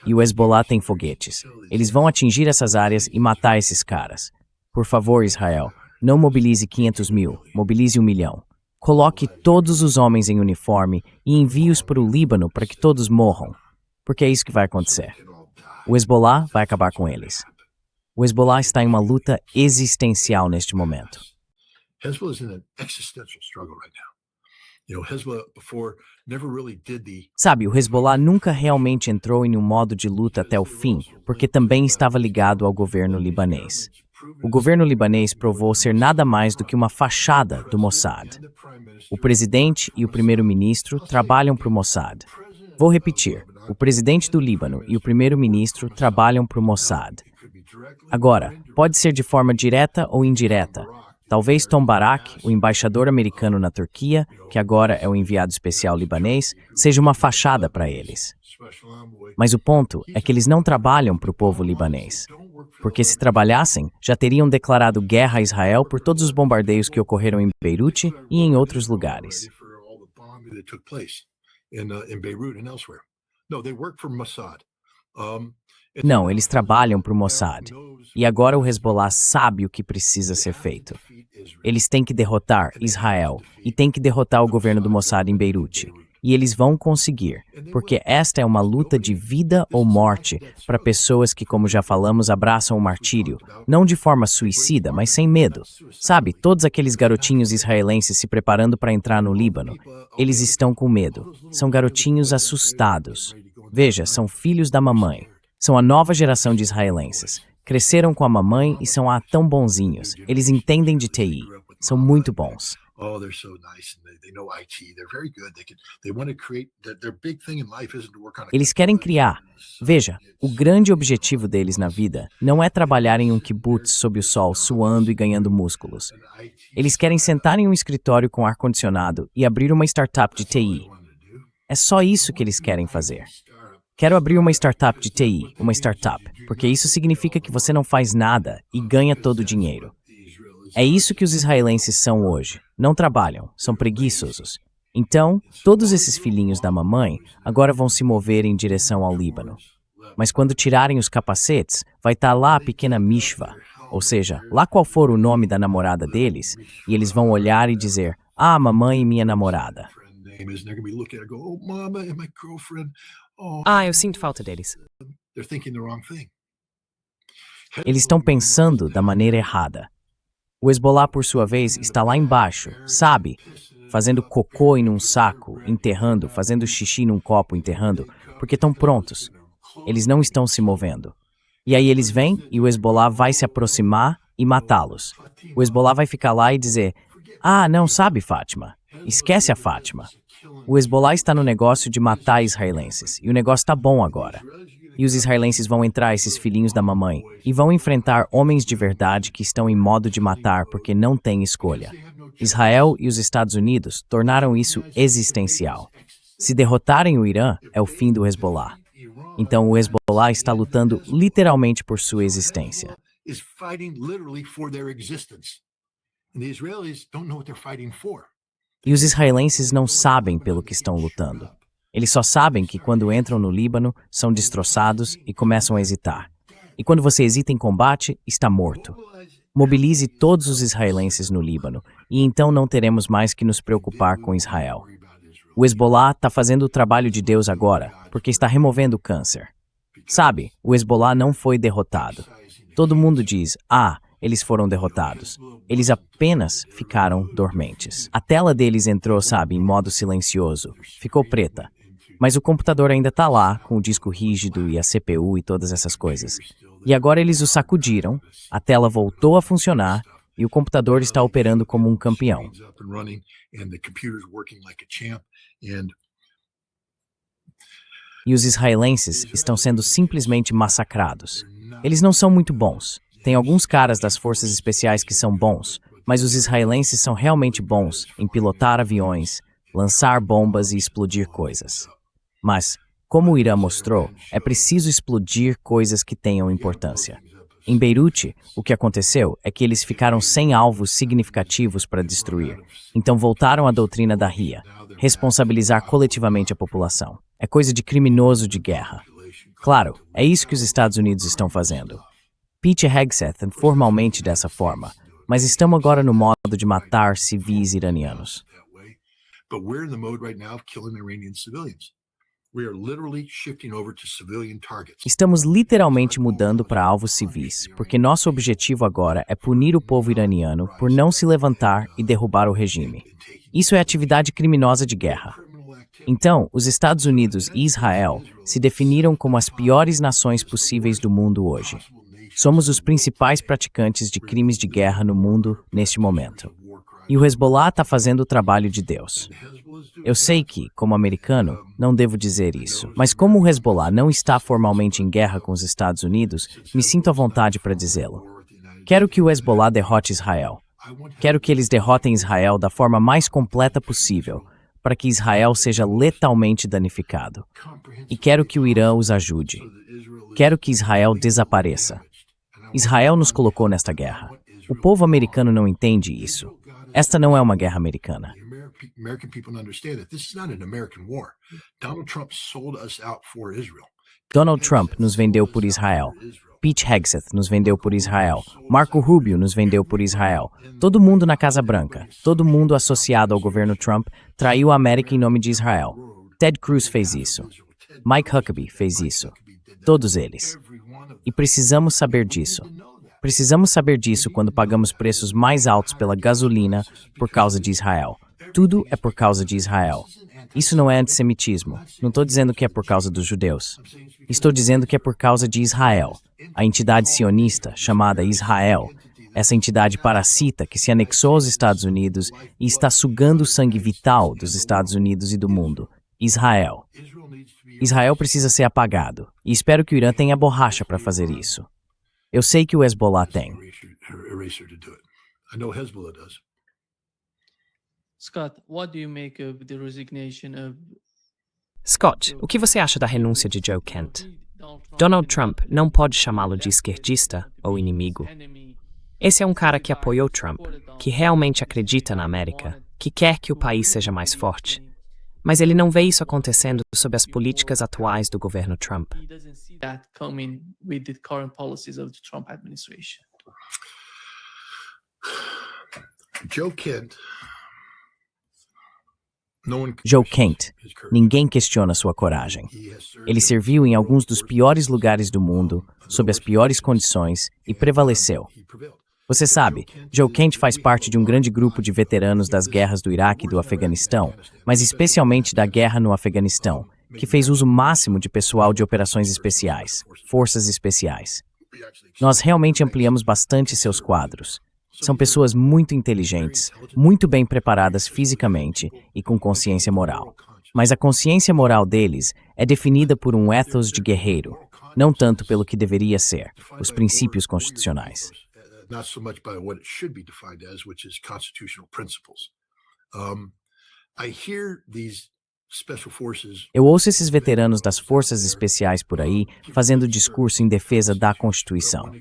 Speaker 3: e o Hezbollah tem foguetes. Eles vão atingir essas áreas e matar esses caras. Por favor, Israel, Não mobilize 500 mil, mobilize 1 milhão. Coloque todos os homens em uniforme e envie-os para o Líbano para que todos morram, porque é isso que vai acontecer. O Hezbollah vai acabar com eles. O Hezbollah está em uma luta existencial neste momento.
Speaker 1: Hezbollah is in an existential struggle right now. Hezbollah before never really did the
Speaker 3: Sabe, o Hezbollah nunca realmente entrou em um modo de luta até o fim, porque também estava ligado ao governo libanês. O governo libanês provou ser nada mais do que uma fachada do Mossad. O presidente e o primeiro-ministro trabalham para o Mossad. Vou repetir, o presidente do Líbano e o primeiro-ministro trabalham para o Mossad. Agora, pode ser de forma direta ou indireta. Talvez Tom Barak, o embaixador americano na Turquia, que agora é o enviado especial libanês, seja uma fachada para eles. Mas o ponto é que eles não trabalham para o povo libanês. Porque se trabalhassem, já teriam declarado guerra a Israel por todos os bombardeios que ocorreram em Beirute e em outros lugares. Não, eles trabalham para o Mossad. E agora o Hezbollah sabe o que precisa ser feito. Eles têm que derrotar Israel e têm que derrotar o governo do Mossad em Beirute. E eles vão conseguir, porque esta é uma luta de vida ou morte para pessoas que, como já falamos, abraçam o martírio, não de forma suicida, mas sem medo. Sabe, todos aqueles garotinhos israelenses se preparando para entrar no Líbano, eles estão com medo. São garotinhos assustados. Veja, são filhos da mamãe. São a nova geração de israelenses. Cresceram com a mamãe e são tão bonzinhos. Eles entendem de TI. São muito bons.
Speaker 1: Oh, they're so nice and they know IT. They're very good. They want to create their big thing in life isn't to work on a
Speaker 3: Eles querem criar. Veja, o grande objetivo deles na vida não é trabalhar em um kibutz sob o sol, suando e ganhando músculos. Eles querem sentar em um escritório com ar-condicionado e abrir uma startup de TI. É só isso que eles querem fazer. Quero abrir uma startup de TI, uma startup, porque isso significa que você não faz nada e ganha todo o dinheiro. É isso que os israelenses são hoje. Não trabalham, são preguiçosos. Então, todos esses filhinhos da mamãe agora vão se mover em direção ao Líbano. Mas quando tirarem os capacetes, vai estar lá a pequena Mishva, ou seja, lá qual for o nome da namorada deles, e eles vão olhar e dizer, mamãe e minha namorada.
Speaker 2: Eu sinto falta deles.
Speaker 3: Eles estão pensando da maneira errada. O Hezbollah, por sua vez, está lá embaixo, sabe? Fazendo cocô em um saco, enterrando, fazendo xixi num copo, enterrando, porque estão prontos. Eles não estão se movendo. E aí eles vêm e o Hezbollah vai se aproximar e matá-los. O Hezbollah vai ficar lá e dizer, não sabe, Fátima. Esquece a Fátima. O Hezbollah está no negócio de matar israelenses, e o negócio está bom agora. E os israelenses vão entrar, esses filhinhos da mamãe, e vão enfrentar homens de verdade que estão em modo de matar porque não têm escolha. Israel e os Estados Unidos tornaram isso existencial. Se derrotarem o Irã, é o fim do Hezbollah. Então o Hezbollah está lutando literalmente por sua existência. E os israelenses não sabem pelo que estão lutando. Eles só sabem que quando entram no Líbano, são destroçados e começam a hesitar. E quando você hesita em combate, está morto. Mobilize todos os israelenses no Líbano, e então não teremos mais que nos preocupar com Israel. O Hezbollah está fazendo o trabalho de Deus agora, porque está removendo o câncer. Sabe, o Hezbollah não foi derrotado. Todo mundo diz, eles foram derrotados. Eles apenas ficaram dormentes. A tela deles entrou, sabe, em modo silencioso. Ficou preta. Mas o computador ainda está lá, com o disco rígido e a CPU e todas essas coisas. E agora eles o sacudiram, a tela voltou a funcionar e o computador está operando como um campeão. E os israelenses estão sendo simplesmente massacrados. Eles não são muito bons. Tem alguns caras das forças especiais que são bons, mas os israelenses são realmente bons em pilotar aviões, lançar bombas e explodir coisas. Mas, como o Irã mostrou, é preciso explodir coisas que tenham importância. Em Beirute, o que aconteceu é que eles ficaram sem alvos significativos para destruir. Então voltaram à doutrina da RIA, responsabilizar coletivamente a população. É coisa de criminoso de guerra. Claro, é isso que os Estados Unidos estão fazendo. Pete Hegseth formalmente dessa forma, mas estamos agora no modo de matar civis iranianos.
Speaker 1: But we're in the mode right now of killing Iranian civilians. We are literally shifting over to civilian targets.
Speaker 3: Estamos literalmente mudando para alvos civis, porque nosso objetivo agora é punir o povo iraniano por não se levantar e derrubar o regime. Isso é atividade criminosa de guerra. Então, os Estados Unidos e Israel se definiram como as piores nações possíveis do mundo hoje. Somos os principais praticantes de crimes de guerra no mundo neste momento. E o Hezbollah está fazendo o trabalho de Deus. Eu sei que, como americano, não devo dizer isso, mas como o Hezbollah não está formalmente em guerra com os Estados Unidos, me sinto à vontade para dizê-lo. Quero que o Hezbollah derrote Israel. Quero que eles derrotem Israel da forma mais completa possível, para que Israel seja letalmente danificado. E quero que o Irã os ajude. Quero que Israel desapareça. Israel nos colocou nesta guerra. O povo americano não entende isso. Esta não é uma guerra americana.
Speaker 1: American people don't understand that this is not an American war. Donald Trump sold us out for Israel.
Speaker 3: Donald Trump nos vendeu por Israel. Pete Hegseth nos vendeu por Israel. Marco Rubio nos vendeu por Israel. Todo mundo na Casa Branca, todo mundo associado ao governo Trump, traiu a América em nome de Israel. Ted Cruz fez isso. Mike Huckabee fez isso. Todos eles. E precisamos saber disso. Precisamos saber disso quando pagamos preços mais altos pela gasolina por causa de Israel. Tudo é por causa de Israel. Isso não é antissemitismo. Não estou dizendo que é por causa dos judeus. Estou dizendo que é por causa de Israel, a entidade sionista chamada Israel, essa entidade parasita que se anexou aos Estados Unidos e está sugando o sangue vital dos Estados Unidos e do mundo. Israel. Israel precisa ser apagado, e espero que o Irã tenha borracha para fazer isso. Eu sei que o Hezbollah tem.
Speaker 4: Scott, what do you make of the resignation of
Speaker 2: Scott, o que você acha da renúncia de Joe Kent? Donald Trump não pode chamá-lo de esquerdista ou inimigo. Esse é um cara que apoiou Trump, que realmente acredita na América, que quer que o país seja mais forte. Mas ele não vê isso acontecendo sob as políticas atuais do governo Trump.
Speaker 4: He doesn't see that coming with the current policies of the Trump administration?
Speaker 1: Joe Kent.
Speaker 3: Joe Kent. Ninguém questiona sua coragem. Ele serviu em alguns dos piores lugares do mundo, sob as piores condições, e prevaleceu. Você sabe, Joe Kent faz parte de um grande grupo de veteranos das guerras do Iraque e do Afeganistão, mas especialmente da guerra no Afeganistão, que fez uso máximo de pessoal de operações especiais, forças especiais. Nós realmente ampliamos bastante seus quadros. São pessoas muito inteligentes, muito bem preparadas fisicamente e com consciência moral. Mas a consciência moral deles é definida por um ethos de guerreiro, não tanto pelo que deveria ser, os princípios constitucionais.
Speaker 1: Not so much by what it should be defined as, which is constitutional principles. I hear these special forces.
Speaker 3: Eu ouço esses veteranos das forças especiais por aí fazendo discurso em defesa da Constituição.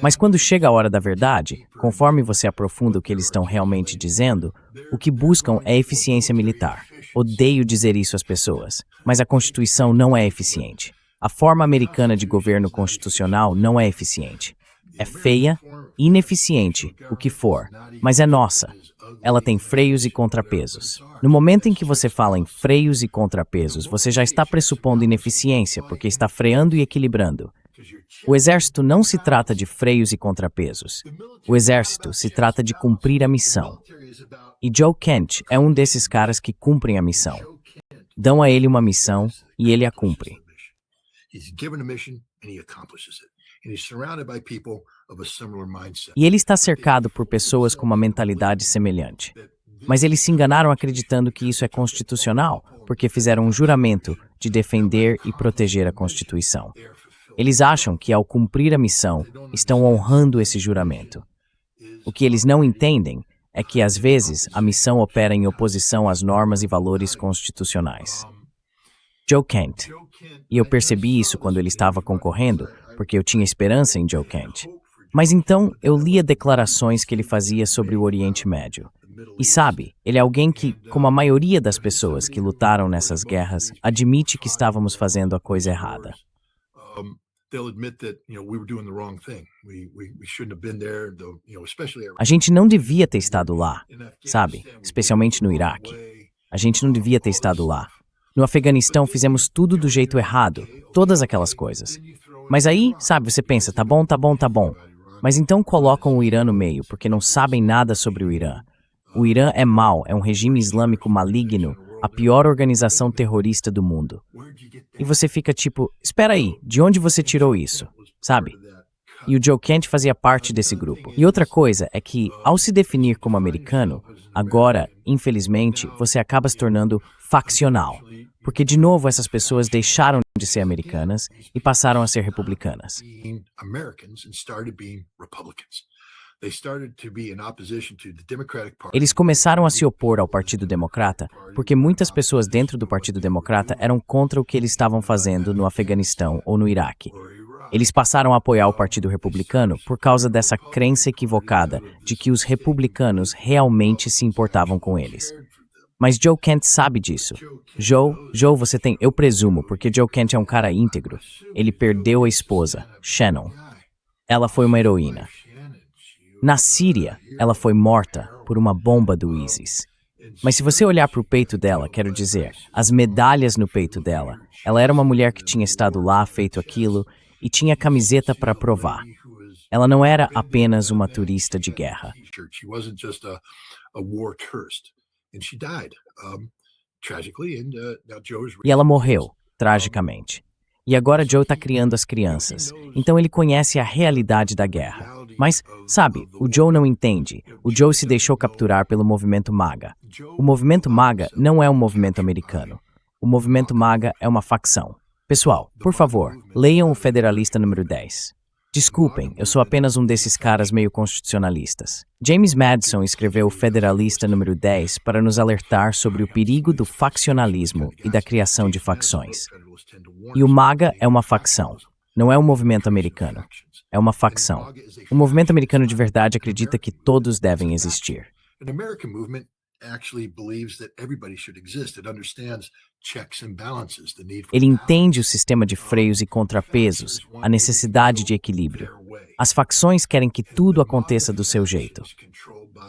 Speaker 3: Mas quando chega a hora da verdade, conforme você aprofunda o que eles estão realmente dizendo, o que buscam é eficiência militar. Odeio dizer isso às pessoas, mas a Constituição não é eficiente. A forma americana de governo constitucional não é eficiente. É feia, ineficiente, o que for, mas é nossa. Ela tem freios e contrapesos. No momento em que você fala em freios e contrapesos, você já está pressupondo ineficiência, porque está freando e equilibrando. O exército não se trata de freios e contrapesos. O exército se trata de cumprir a missão. E Joe Kent é um desses caras que cumprem a missão. Dão a ele uma missão e ele a cumpre. E ele está cercado por pessoas com uma mentalidade semelhante. Mas eles se enganaram acreditando que isso é constitucional, porque fizeram um juramento de defender e proteger a Constituição. Eles acham que, ao cumprir a missão, estão honrando esse juramento. O que eles não entendem é que, às vezes, a missão opera em oposição às normas e valores constitucionais. Joe Kent. E eu percebi isso quando ele estava concorrendo, porque eu tinha esperança em Joe Kent. Mas então eu lia declarações que ele fazia sobre o Oriente Médio. E sabe, ele é alguém que, como a maioria das pessoas que lutaram nessas guerras, admite que estávamos fazendo a coisa errada.
Speaker 1: they'll admit that, we were doing the wrong thing. We shouldn't have been there, though, especially
Speaker 3: A gente não devia ter estado lá, sabe? Especialmente no Iraque. A gente não devia ter estado lá. No Afeganistão fizemos tudo do jeito errado, todas aquelas coisas. Mas aí, sabe, você pensa, tá bom, tá bom, tá bom. Mas então colocam o Irã no meio, porque não sabem nada sobre o Irã. O Irã é mau, é um regime islâmico maligno, a pior organização terrorista do mundo. E você fica tipo, espera aí, de onde você tirou isso? Sabe? E o Joe Kent fazia parte desse grupo. E outra coisa é que, ao se definir como americano, agora, infelizmente, você acaba se tornando faccional. Porque, de novo, essas pessoas deixaram de ser americanas e passaram a ser republicanas. Eles começaram a se opor ao Partido Democrata porque muitas pessoas dentro do Partido Democrata eram contra o que eles estavam fazendo no Afeganistão ou no Iraque. Eles passaram a apoiar o Partido Republicano por causa dessa crença equivocada de que os republicanos realmente se importavam com eles. Mas Joe Kent sabe disso. Joe, você tem... Eu presumo, porque Joe Kent é um cara íntegro. Ele perdeu a esposa, Shannon. Ela foi uma heroína. Na Síria, ela foi morta por uma bomba do ISIS. Mas se você olhar para o peito dela, quero dizer, as medalhas no peito dela, ela era uma mulher que tinha estado lá, feito aquilo, e tinha camiseta para provar. Ela não era apenas uma turista de guerra. E ela morreu, tragicamente. E agora Joe está criando as crianças. Então ele conhece a realidade da guerra. Mas, sabe, o Joe não entende. O Joe se deixou capturar pelo movimento MAGA. O movimento MAGA não é um movimento americano. O movimento MAGA é uma facção. Pessoal, por favor, leiam o Federalista número 10. Desculpem, eu sou apenas um desses caras meio constitucionalistas. James Madison escreveu o Federalista número 10 para nos alertar sobre o perigo do faccionalismo e da criação de facções. E o MAGA é uma facção, não é um movimento americano. É uma facção. O movimento americano de verdade acredita que todos devem existir. Ele entende o sistema de freios e contrapesos, a necessidade de equilíbrio. As facções querem que tudo aconteça do seu jeito.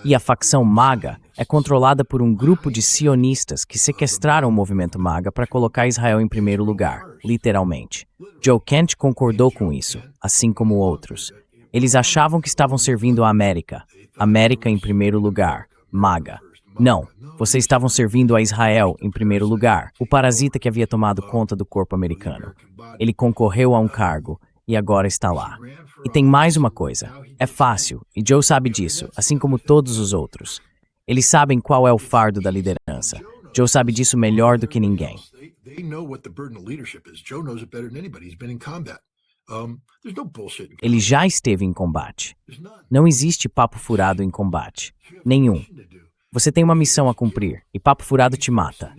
Speaker 3: E a facção MAGA é controlada por um grupo de sionistas que sequestraram o movimento MAGA para colocar Israel em primeiro lugar, literalmente. Joe Kent concordou com isso, assim como outros. Eles achavam que estavam servindo a América. América em primeiro lugar, MAGA. Não, vocês estavam servindo a Israel em primeiro lugar, o parasita que havia tomado conta do corpo americano. Ele concorreu a um cargo e agora está lá. E tem mais uma coisa, é fácil, e Joe sabe disso, assim como todos os outros. Eles sabem qual é o fardo da liderança. Joe sabe disso melhor do que ninguém. Ele já esteve em combate. Não existe papo furado em combate. Nenhum. Você tem uma missão a cumprir, e papo furado te mata.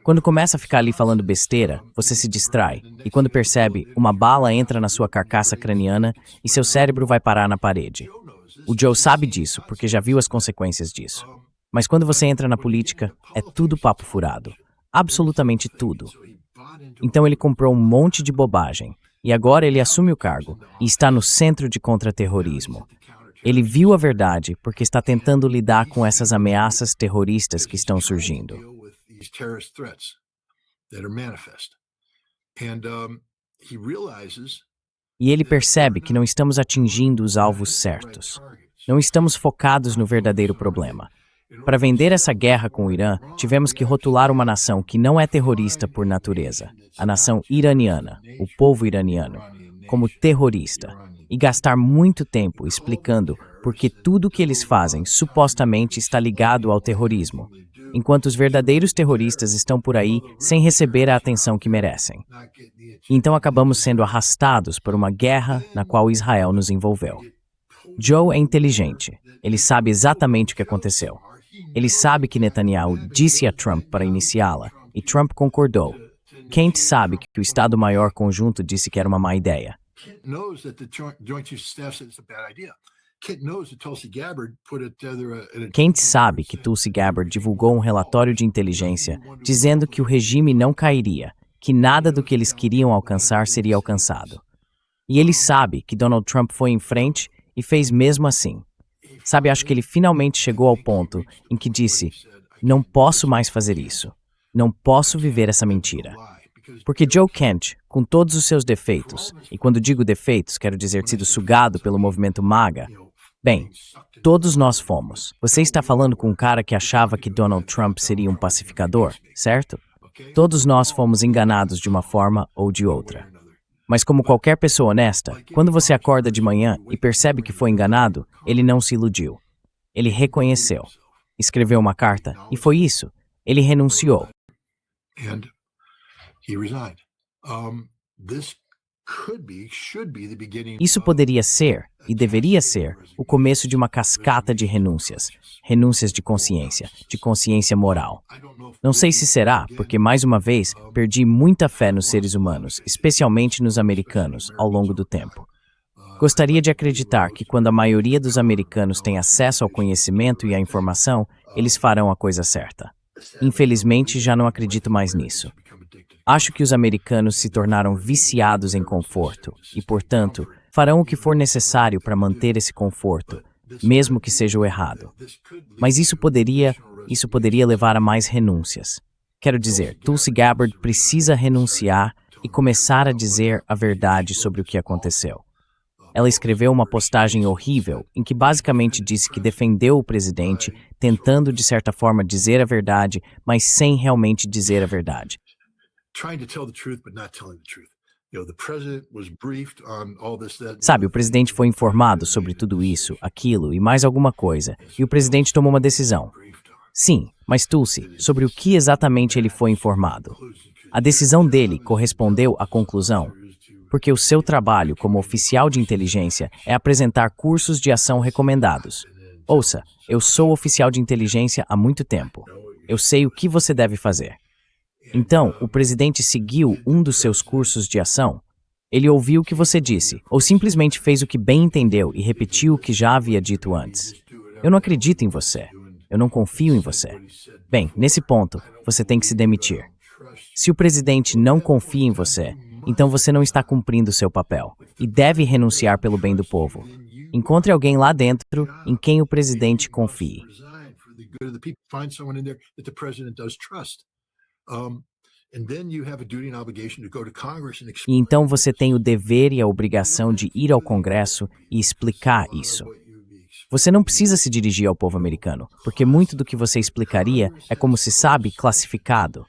Speaker 3: Quando começa a ficar ali falando besteira, você se distrai, e quando percebe, uma bala entra na sua carcaça craniana e seu cérebro vai parar na parede. O Joe sabe disso, porque já viu as consequências disso. Mas quando você entra na política, é tudo papo furado. Absolutamente tudo. Então ele comprou um monte de bobagem, e agora ele assume o cargo, e está no centro de contra-terrorismo. Ele viu a verdade porque está tentando lidar com essas ameaças terroristas que estão surgindo. E ele percebe que não estamos atingindo os alvos certos. Não estamos focados no verdadeiro problema. Para vender essa guerra com o Irã, tivemos que rotular uma nação que não é terrorista por natureza, a nação iraniana, o povo iraniano, como terrorista. E gastar muito tempo explicando por que tudo o que eles fazem supostamente está ligado ao terrorismo, enquanto os verdadeiros terroristas estão por aí sem receber a atenção que merecem. Então acabamos sendo arrastados por uma guerra na qual Israel nos envolveu. Joe é inteligente. Ele sabe exatamente o que aconteceu. Ele sabe que Netanyahu disse a Trump para iniciá-la, e Trump concordou. Kent sabe que o Estado-Maior Conjunto disse que era uma má ideia. Kent sabe que Tulsi Gabbard divulgou um relatório de inteligência dizendo que o regime não cairia, que nada do que eles queriam alcançar seria alcançado. E ele sabe que Donald Trump foi em frente e fez mesmo assim. Sabe, acho que ele finalmente chegou ao ponto em que disse: não posso mais fazer isso. Não posso viver essa mentira. Porque Joe Kent, com todos os seus defeitos, e quando digo defeitos, quero dizer sido sugado pelo movimento MAGA, bem, todos nós fomos. Você está falando com um cara que achava que Donald Trump seria um pacificador, certo? Todos nós fomos enganados de uma forma ou de outra. Mas como qualquer pessoa honesta, quando você acorda de manhã e percebe que foi enganado, ele não se iludiu. Ele reconheceu. Escreveu uma carta, e foi isso. Ele renunciou.
Speaker 1: And he resigned. This should be the beginning.
Speaker 3: Isso poderia ser, e deveria ser, o começo de uma cascata de renúncias. Renúncias de consciência moral. Não sei se será, porque, mais uma vez, perdi muita fé nos seres humanos, especialmente nos americanos, ao longo do tempo. Gostaria de acreditar que quando a maioria dos americanos tem acesso ao conhecimento e à informação, eles farão a coisa certa. Infelizmente, já não acredito mais nisso. Acho que os americanos se tornaram viciados em conforto e, portanto, farão o que for necessário para manter esse conforto, mesmo que seja o errado. Mas isso poderia levar a mais renúncias. Quero dizer, Tulsi Gabbard precisa renunciar e começar a dizer a verdade sobre o que aconteceu. Ela escreveu uma postagem horrível em que basicamente disse que defendeu o presidente, tentando de certa forma dizer a verdade, mas sem realmente dizer a verdade. Sabe, o presidente foi informado sobre tudo isso, aquilo e mais alguma coisa, e o presidente tomou uma decisão. Sim, mas Tulsi, sobre o que exatamente ele foi informado? A decisão dele correspondeu à conclusão, porque o seu trabalho como oficial de inteligência é apresentar cursos de ação recomendados. Ouça, eu sou oficial de inteligência há muito tempo. Eu sei o que você deve fazer. Então, o presidente seguiu um dos seus cursos de ação? Ele ouviu o que você disse, ou simplesmente fez o que bem entendeu e repetiu o que já havia dito antes? Eu não acredito em você. Eu não confio em você. Bem, nesse ponto, você tem que se demitir. Se o presidente não confia em você, então você não está cumprindo seu papel e deve renunciar pelo bem do povo. Encontre alguém lá dentro em quem o presidente confie. E então você tem o dever e a obrigação de ir ao Congresso e explicar isso. Você não precisa se dirigir ao povo americano, porque muito do que você explicaria é, como se sabe, classificado.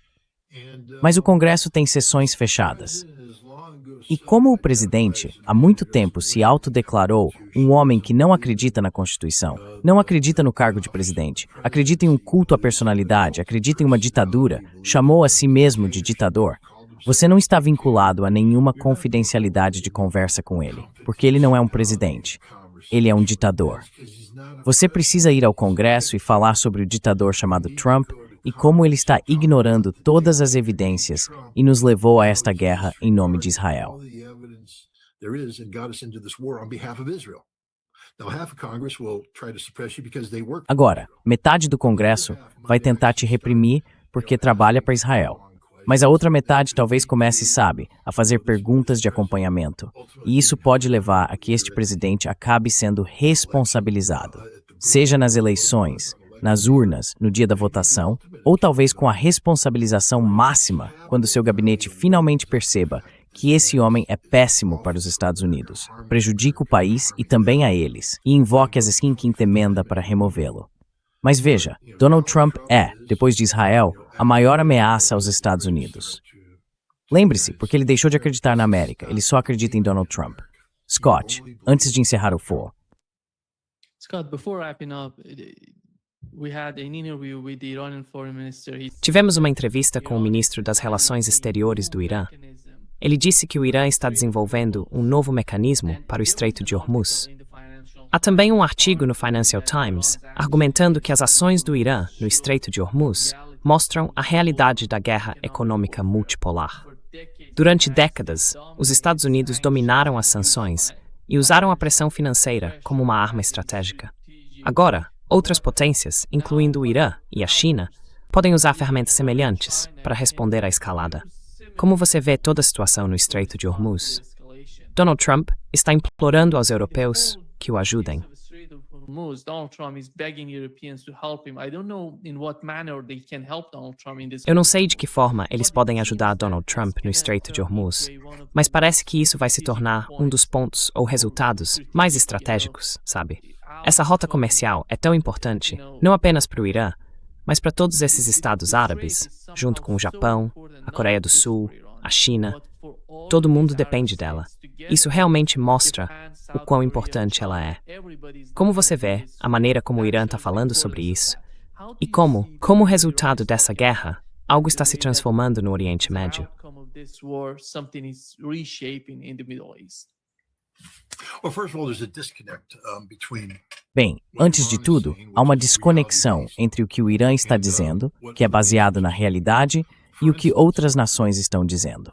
Speaker 3: Mas o Congresso tem sessões fechadas. E como o presidente, há muito tempo, se autodeclarou um homem que não acredita na Constituição, não acredita no cargo de presidente, acredita em um culto à personalidade, acredita em uma ditadura, chamou a si mesmo de ditador, você não está vinculado a nenhuma confidencialidade de conversa com ele, porque ele não é um presidente. Ele é um ditador. Você precisa ir ao Congresso e falar sobre o ditador chamado Trump e como ele está ignorando todas as evidências e nos levou a esta guerra em nome de Israel. Agora, metade do Congresso vai tentar te reprimir porque trabalha para Israel. Mas a outra metade talvez comece, sabe, a fazer perguntas de acompanhamento. E isso pode levar a que este presidente acabe sendo responsabilizado, seja nas eleições, nas urnas, no dia da votação, ou talvez com a responsabilização máxima quando seu gabinete finalmente perceba que esse homem é péssimo para os Estados Unidos, prejudica o país e também a eles, e invoque a 15ª emenda para removê-lo. Mas veja, Donald Trump é, depois de Israel, a maior ameaça aos Estados Unidos. Lembre-se, porque ele deixou de acreditar na América, ele só acredita em Donald Trump. Scott, antes de encerrar o foro.
Speaker 4: Scott, before wrapping up, we had an interview with the Iranian foreign minister.
Speaker 2: Tivemos uma entrevista com o ministro das Relações Exteriores do Irã. Ele disse que o Irã está desenvolvendo um novo mecanismo para o Estreito de Hormuz. Há também um artigo no Financial Times argumentando que as ações do Irã no Estreito de Hormuz mostram a realidade da guerra econômica multipolar. Durante décadas, os Estados Unidos dominaram as sanções e usaram a pressão financeira como uma arma estratégica. Agora, outras potências, incluindo o Irã e a China, podem usar ferramentas semelhantes para responder à escalada. Como você vê toda a situação no Estreito de Hormuz? Donald Trump está implorando aos europeus que o ajudem.
Speaker 4: Donald Trump is begging Europeans to help him. I don't know in what manner they can help Donald Trump in this.
Speaker 2: Eu não sei de que forma eles podem ajudar Donald Trump no Estreito de Hormuz, mas parece que isso vai se tornar um dos pontos ou resultados mais estratégicos, sabe? Essa rota comercial é tão importante, não apenas para o Irã, mas para todos esses estados árabes, junto com o Japão, a Coreia do Sul, a China. Todo mundo depende dela. Isso realmente mostra o quão importante ela é. Como você vê a maneira como o Irã está falando sobre isso? E como resultado dessa guerra, algo está se transformando no Oriente Médio?
Speaker 1: Well, first of all, there's a disconnect between
Speaker 3: Bem, antes de tudo, há uma desconexão entre o que o Irã está dizendo, que é baseado na realidade, e o que outras nações estão dizendo.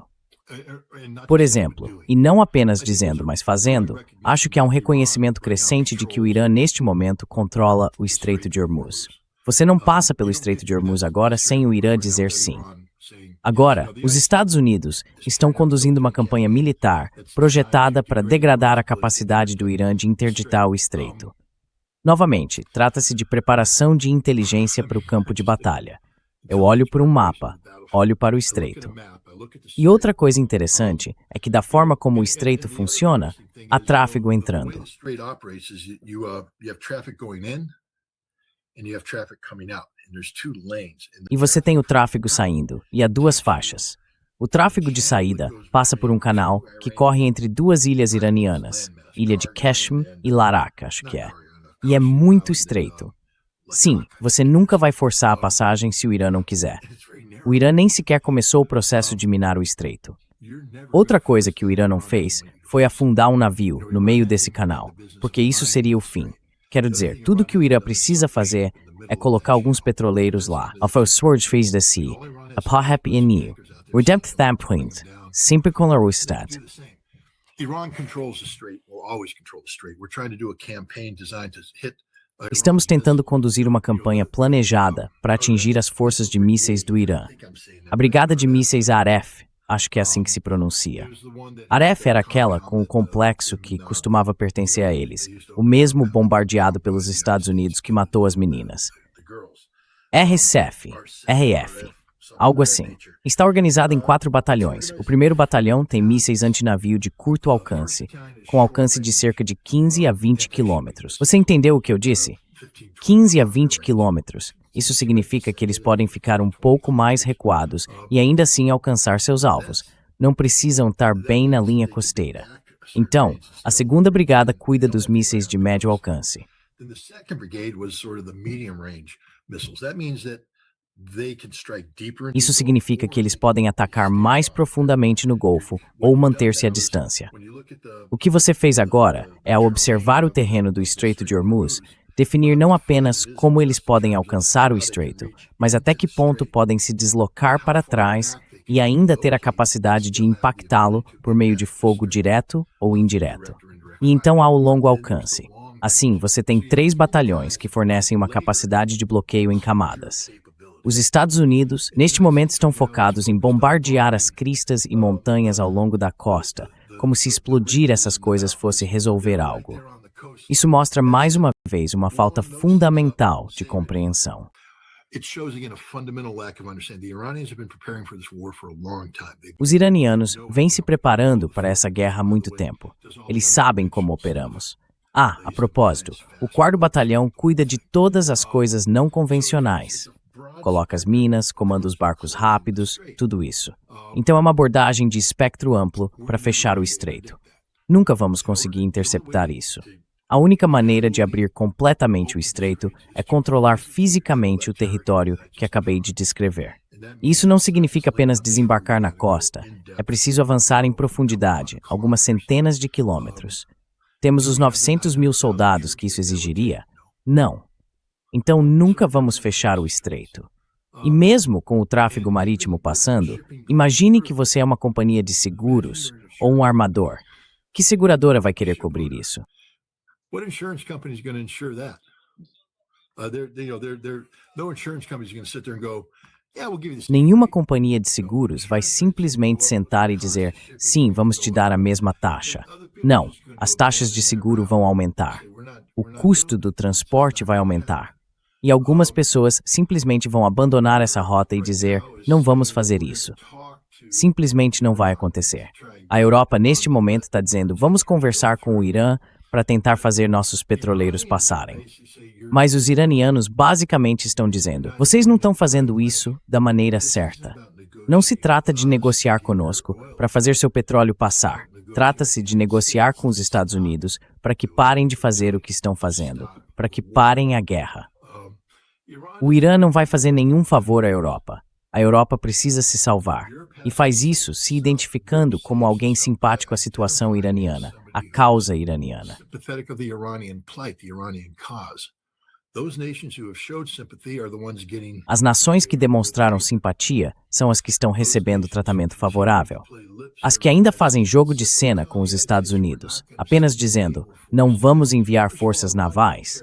Speaker 3: Por exemplo, e não apenas dizendo, mas fazendo, acho que há um reconhecimento crescente de que o Irã, neste momento, controla o Estreito de Hormuz. Você não passa pelo Estreito de Hormuz agora sem o Irã dizer sim. Agora, os Estados Unidos estão conduzindo uma campanha militar projetada para degradar a capacidade do Irã de interditar o estreito. Novamente, trata-se de preparação de inteligência para o campo de batalha. Eu olho por um mapa, olho para o estreito. E outra coisa interessante é que da forma como o estreito funciona, há tráfego entrando. E você tem o tráfego saindo, e há duas faixas. O tráfego de saída passa por um canal que corre entre duas ilhas iranianas, ilha de Qeshm e Larak, acho que é. E é muito estreito. Sim, você nunca vai forçar a passagem se o Irã não quiser. O Irã nem sequer começou o processo de minar o estreito. Outra coisa que o Irã não fez foi afundar um navio no meio desse canal, porque isso seria o fim. Quero dizer, tudo que o Irã precisa fazer é colocar alguns petroleiros lá. Alfa Sword fez da sea, a Pahep Inu, Redempth Thampoint, sempre com Larustat.
Speaker 1: Iran controls the strait, will always control the strait. We're trying to do a campaign designed to hit.
Speaker 3: Estamos tentando conduzir uma campanha planejada para atingir as forças de mísseis do Irã. A Brigada de Mísseis Aref, acho que é assim que se pronuncia. Aref era aquela com o complexo que costumava pertencer a eles, o mesmo bombardeado pelos Estados Unidos que matou as meninas. RSF, algo assim. Está organizado em 4 batalhões. O primeiro batalhão tem mísseis antinavio de curto alcance, com alcance de cerca de 15 a 20 quilômetros. Você entendeu o que eu disse? 15 a 20 quilômetros. Isso significa que eles podem ficar um pouco mais recuados e ainda assim alcançar seus alvos. Não precisam estar bem na linha costeira. Então, a segunda brigada cuida dos mísseis de médio alcance. Isso significa que eles podem atacar mais profundamente no Golfo ou manter-se à distância. O que você fez agora é, ao observar o terreno do Estreito de Hormuz, definir não apenas como eles podem alcançar o estreito, mas até que ponto podem se deslocar para trás e ainda ter a capacidade de impactá-lo por meio de fogo direto ou indireto. E então há o longo alcance. Assim, você tem 3 batalhões que fornecem uma capacidade de bloqueio em camadas. Os Estados Unidos, neste momento, estão focados em bombardear as cristas e montanhas ao longo da costa, como se explodir essas coisas fosse resolver algo. Isso mostra mais uma vez uma falta fundamental de compreensão. Os iranianos vêm se preparando para essa guerra há muito tempo. Eles sabem como operamos. A propósito, o 4º batalhão cuida de todas as coisas não convencionais. Coloca as minas, comanda os barcos rápidos, tudo isso. Então é uma abordagem de espectro amplo para fechar o estreito. Nunca vamos conseguir interceptar isso. A única maneira de abrir completamente o estreito é controlar fisicamente o território que acabei de descrever. Isso não significa apenas desembarcar na costa. É preciso avançar em profundidade, algumas centenas de quilômetros. Temos os 900 mil soldados que isso exigiria? Não. Então nunca vamos fechar o estreito. E mesmo com o tráfego marítimo passando, imagine que você é uma companhia de seguros ou um armador. Que seguradora vai querer cobrir isso?
Speaker 1: What insurance company is going to insure that? No insurance company is going to sit there and go, Yeah, we'll give you this.
Speaker 3: Nenhuma companhia de seguros vai simplesmente sentar e dizer, sim, vamos te dar a mesma taxa. Não, as taxas de seguro vão aumentar. O custo do transporte vai aumentar. E algumas pessoas simplesmente vão abandonar essa rota e dizer, não vamos fazer isso. Simplesmente não vai acontecer. A Europa, neste momento, está dizendo, vamos conversar com o Irã para tentar fazer nossos petroleiros passarem. Mas os iranianos basicamente estão dizendo, vocês não estão fazendo isso da maneira certa. Não se trata de negociar conosco para fazer seu petróleo passar. Trata-se de negociar com os Estados Unidos para que parem de fazer o que estão fazendo, para que parem a guerra. O Irã não vai fazer nenhum favor à Europa. A Europa precisa se salvar. E faz isso se identificando como alguém simpático à situação iraniana, à causa iraniana.
Speaker 1: Sympathetic of the Iranian plight, the Iranian cause. Those nations who have showed sympathy are the ones getting.
Speaker 3: As nações que demonstraram simpatia são as que estão recebendo tratamento favorável. As que ainda fazem jogo de cena com os Estados Unidos, apenas dizendo, não vamos enviar forças navais.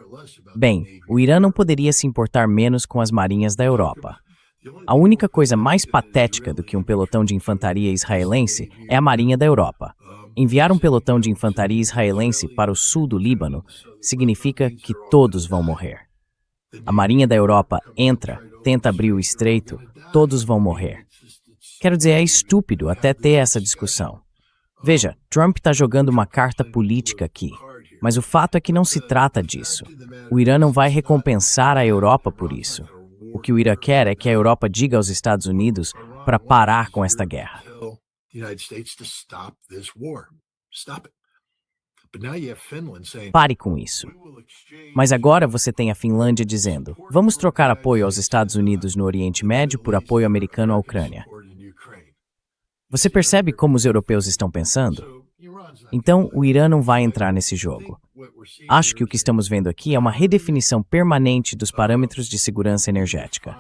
Speaker 3: Bem, o Irã não poderia se importar menos com as marinhas da Europa. A única coisa mais patética do que um pelotão de infantaria israelense é a marinha da Europa. Enviar um pelotão de infantaria israelense para o sul do Líbano significa que todos vão morrer. A marinha da Europa entra, tenta abrir o estreito, todos vão morrer. Quero dizer, é estúpido até ter essa discussão. Veja, Trump está jogando uma carta política aqui, mas o fato é que não se trata disso. O Irã não vai recompensar a Europa por isso. O que o Irã quer é que a Europa diga aos Estados Unidos para parar com esta guerra. Pare com isso. Mas agora você tem a Finlândia dizendo, vamos trocar apoio aos Estados Unidos no Oriente Médio por apoio americano à Ucrânia. Você percebe como os europeus estão pensando? Então, o Irã não vai entrar nesse jogo. Acho que o que estamos vendo aqui é uma redefinição permanente dos parâmetros de segurança energética.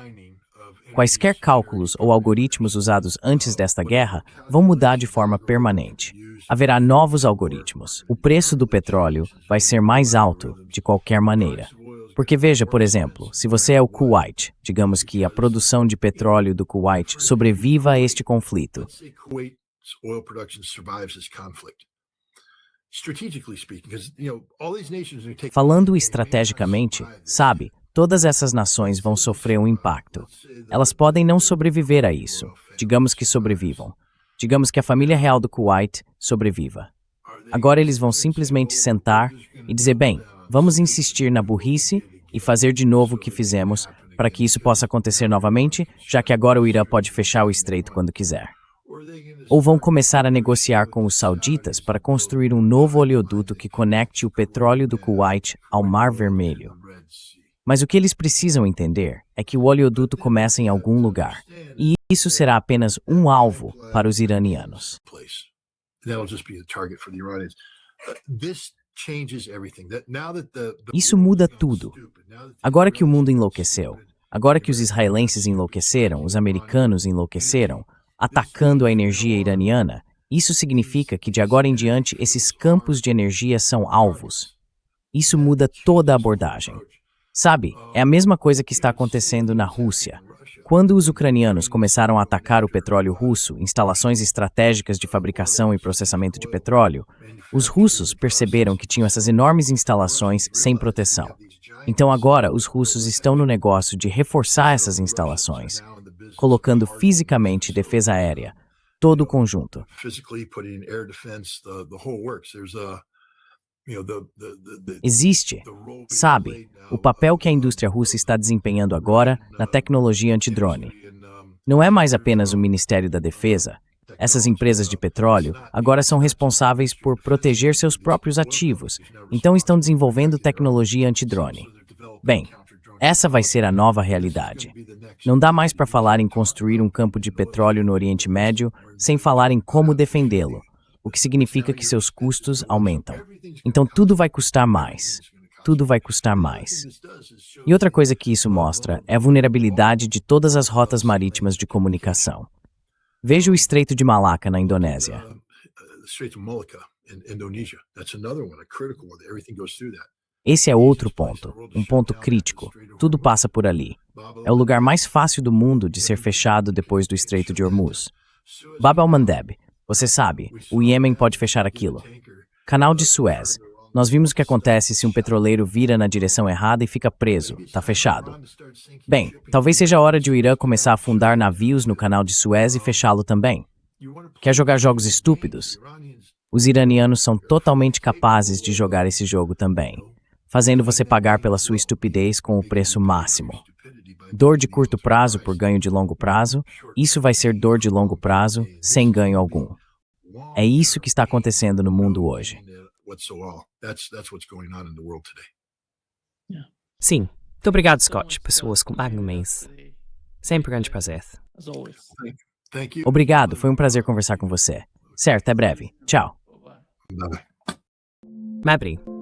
Speaker 3: Quaisquer cálculos ou algoritmos usados antes desta guerra vão mudar de forma permanente. Haverá novos algoritmos. O preço do petróleo vai ser mais alto, de qualquer maneira. Porque veja, por exemplo, se você é o Kuwait, digamos que a produção de petróleo do Kuwait sobreviva a este conflito. Falando estrategicamente, sabe, todas essas nações vão sofrer um impacto. Elas podem não sobreviver a isso. Digamos que sobrevivam. Digamos que a família real do Kuwait sobreviva. Agora eles vão simplesmente sentar e dizer, bem, vamos insistir na burrice e fazer de novo o que fizemos para que isso possa acontecer novamente, já que agora o Irã pode fechar o estreito quando quiser. Ou vão começar a negociar com os sauditas para construir um novo oleoduto que conecte o petróleo do Kuwait ao Mar Vermelho. Mas o que eles precisam entender é que o oleoduto começa em algum lugar, e isso será apenas um alvo para os iranianos. Isso muda tudo. Agora que o mundo enlouqueceu, agora que os israelenses enlouqueceram, os americanos enlouqueceram, atacando a energia iraniana, isso significa que de agora em diante esses campos de energia são alvos. Isso muda toda a abordagem. Sabe, é a mesma coisa que está acontecendo na Rússia. Quando os ucranianos começaram a atacar o petróleo russo, instalações estratégicas de fabricação e processamento de petróleo, os russos perceberam que tinham essas enormes instalações sem proteção. Então agora os russos estão no negócio de reforçar essas instalações, colocando fisicamente defesa aérea, todo o conjunto. Existe, sabe, o papel que a indústria russa está desempenhando agora na tecnologia antidrone. Não é mais apenas o Ministério da Defesa. Essas empresas de petróleo agora são responsáveis por proteger seus próprios ativos, então estão desenvolvendo tecnologia antidrone. Bem, essa vai ser a nova realidade. Não dá mais para falar em construir um campo de petróleo no Oriente Médio sem falar em como defendê-lo, o que significa que seus custos aumentam. Então tudo vai custar mais. Tudo vai custar mais. E outra coisa que isso mostra é a vulnerabilidade de todas as rotas marítimas de comunicação. Veja o Estreito de Malaca, na Indonésia. Esse é outro ponto, um ponto crítico. Tudo passa por ali. É o lugar mais fácil do mundo de ser fechado depois do Estreito de Hormuz. Bab al-Mandeb, você sabe, o Iêmen pode fechar aquilo. Canal de Suez. Nós vimos o que acontece se um petroleiro vira na direção errada e fica preso. Tá fechado. Bem, talvez seja a hora de o Irã começar a afundar navios no Canal de Suez e fechá-lo também. Quer jogar jogos estúpidos? Os iranianos são totalmente capazes de jogar esse jogo também, fazendo você pagar pela sua estupidez com o preço máximo. Dor de curto prazo por ganho de longo prazo, isso vai ser dor de longo prazo sem ganho algum. É isso que está acontecendo no mundo hoje.
Speaker 2: Sim. Muito obrigado, Scott. Pessoas com magnumens. Sempre um grande prazer.
Speaker 4: As always.
Speaker 1: Thank you.
Speaker 3: Obrigado, foi um prazer conversar com você. Certo, até breve. Tchau.
Speaker 4: Bye-bye.
Speaker 1: Bye.
Speaker 2: Mabri.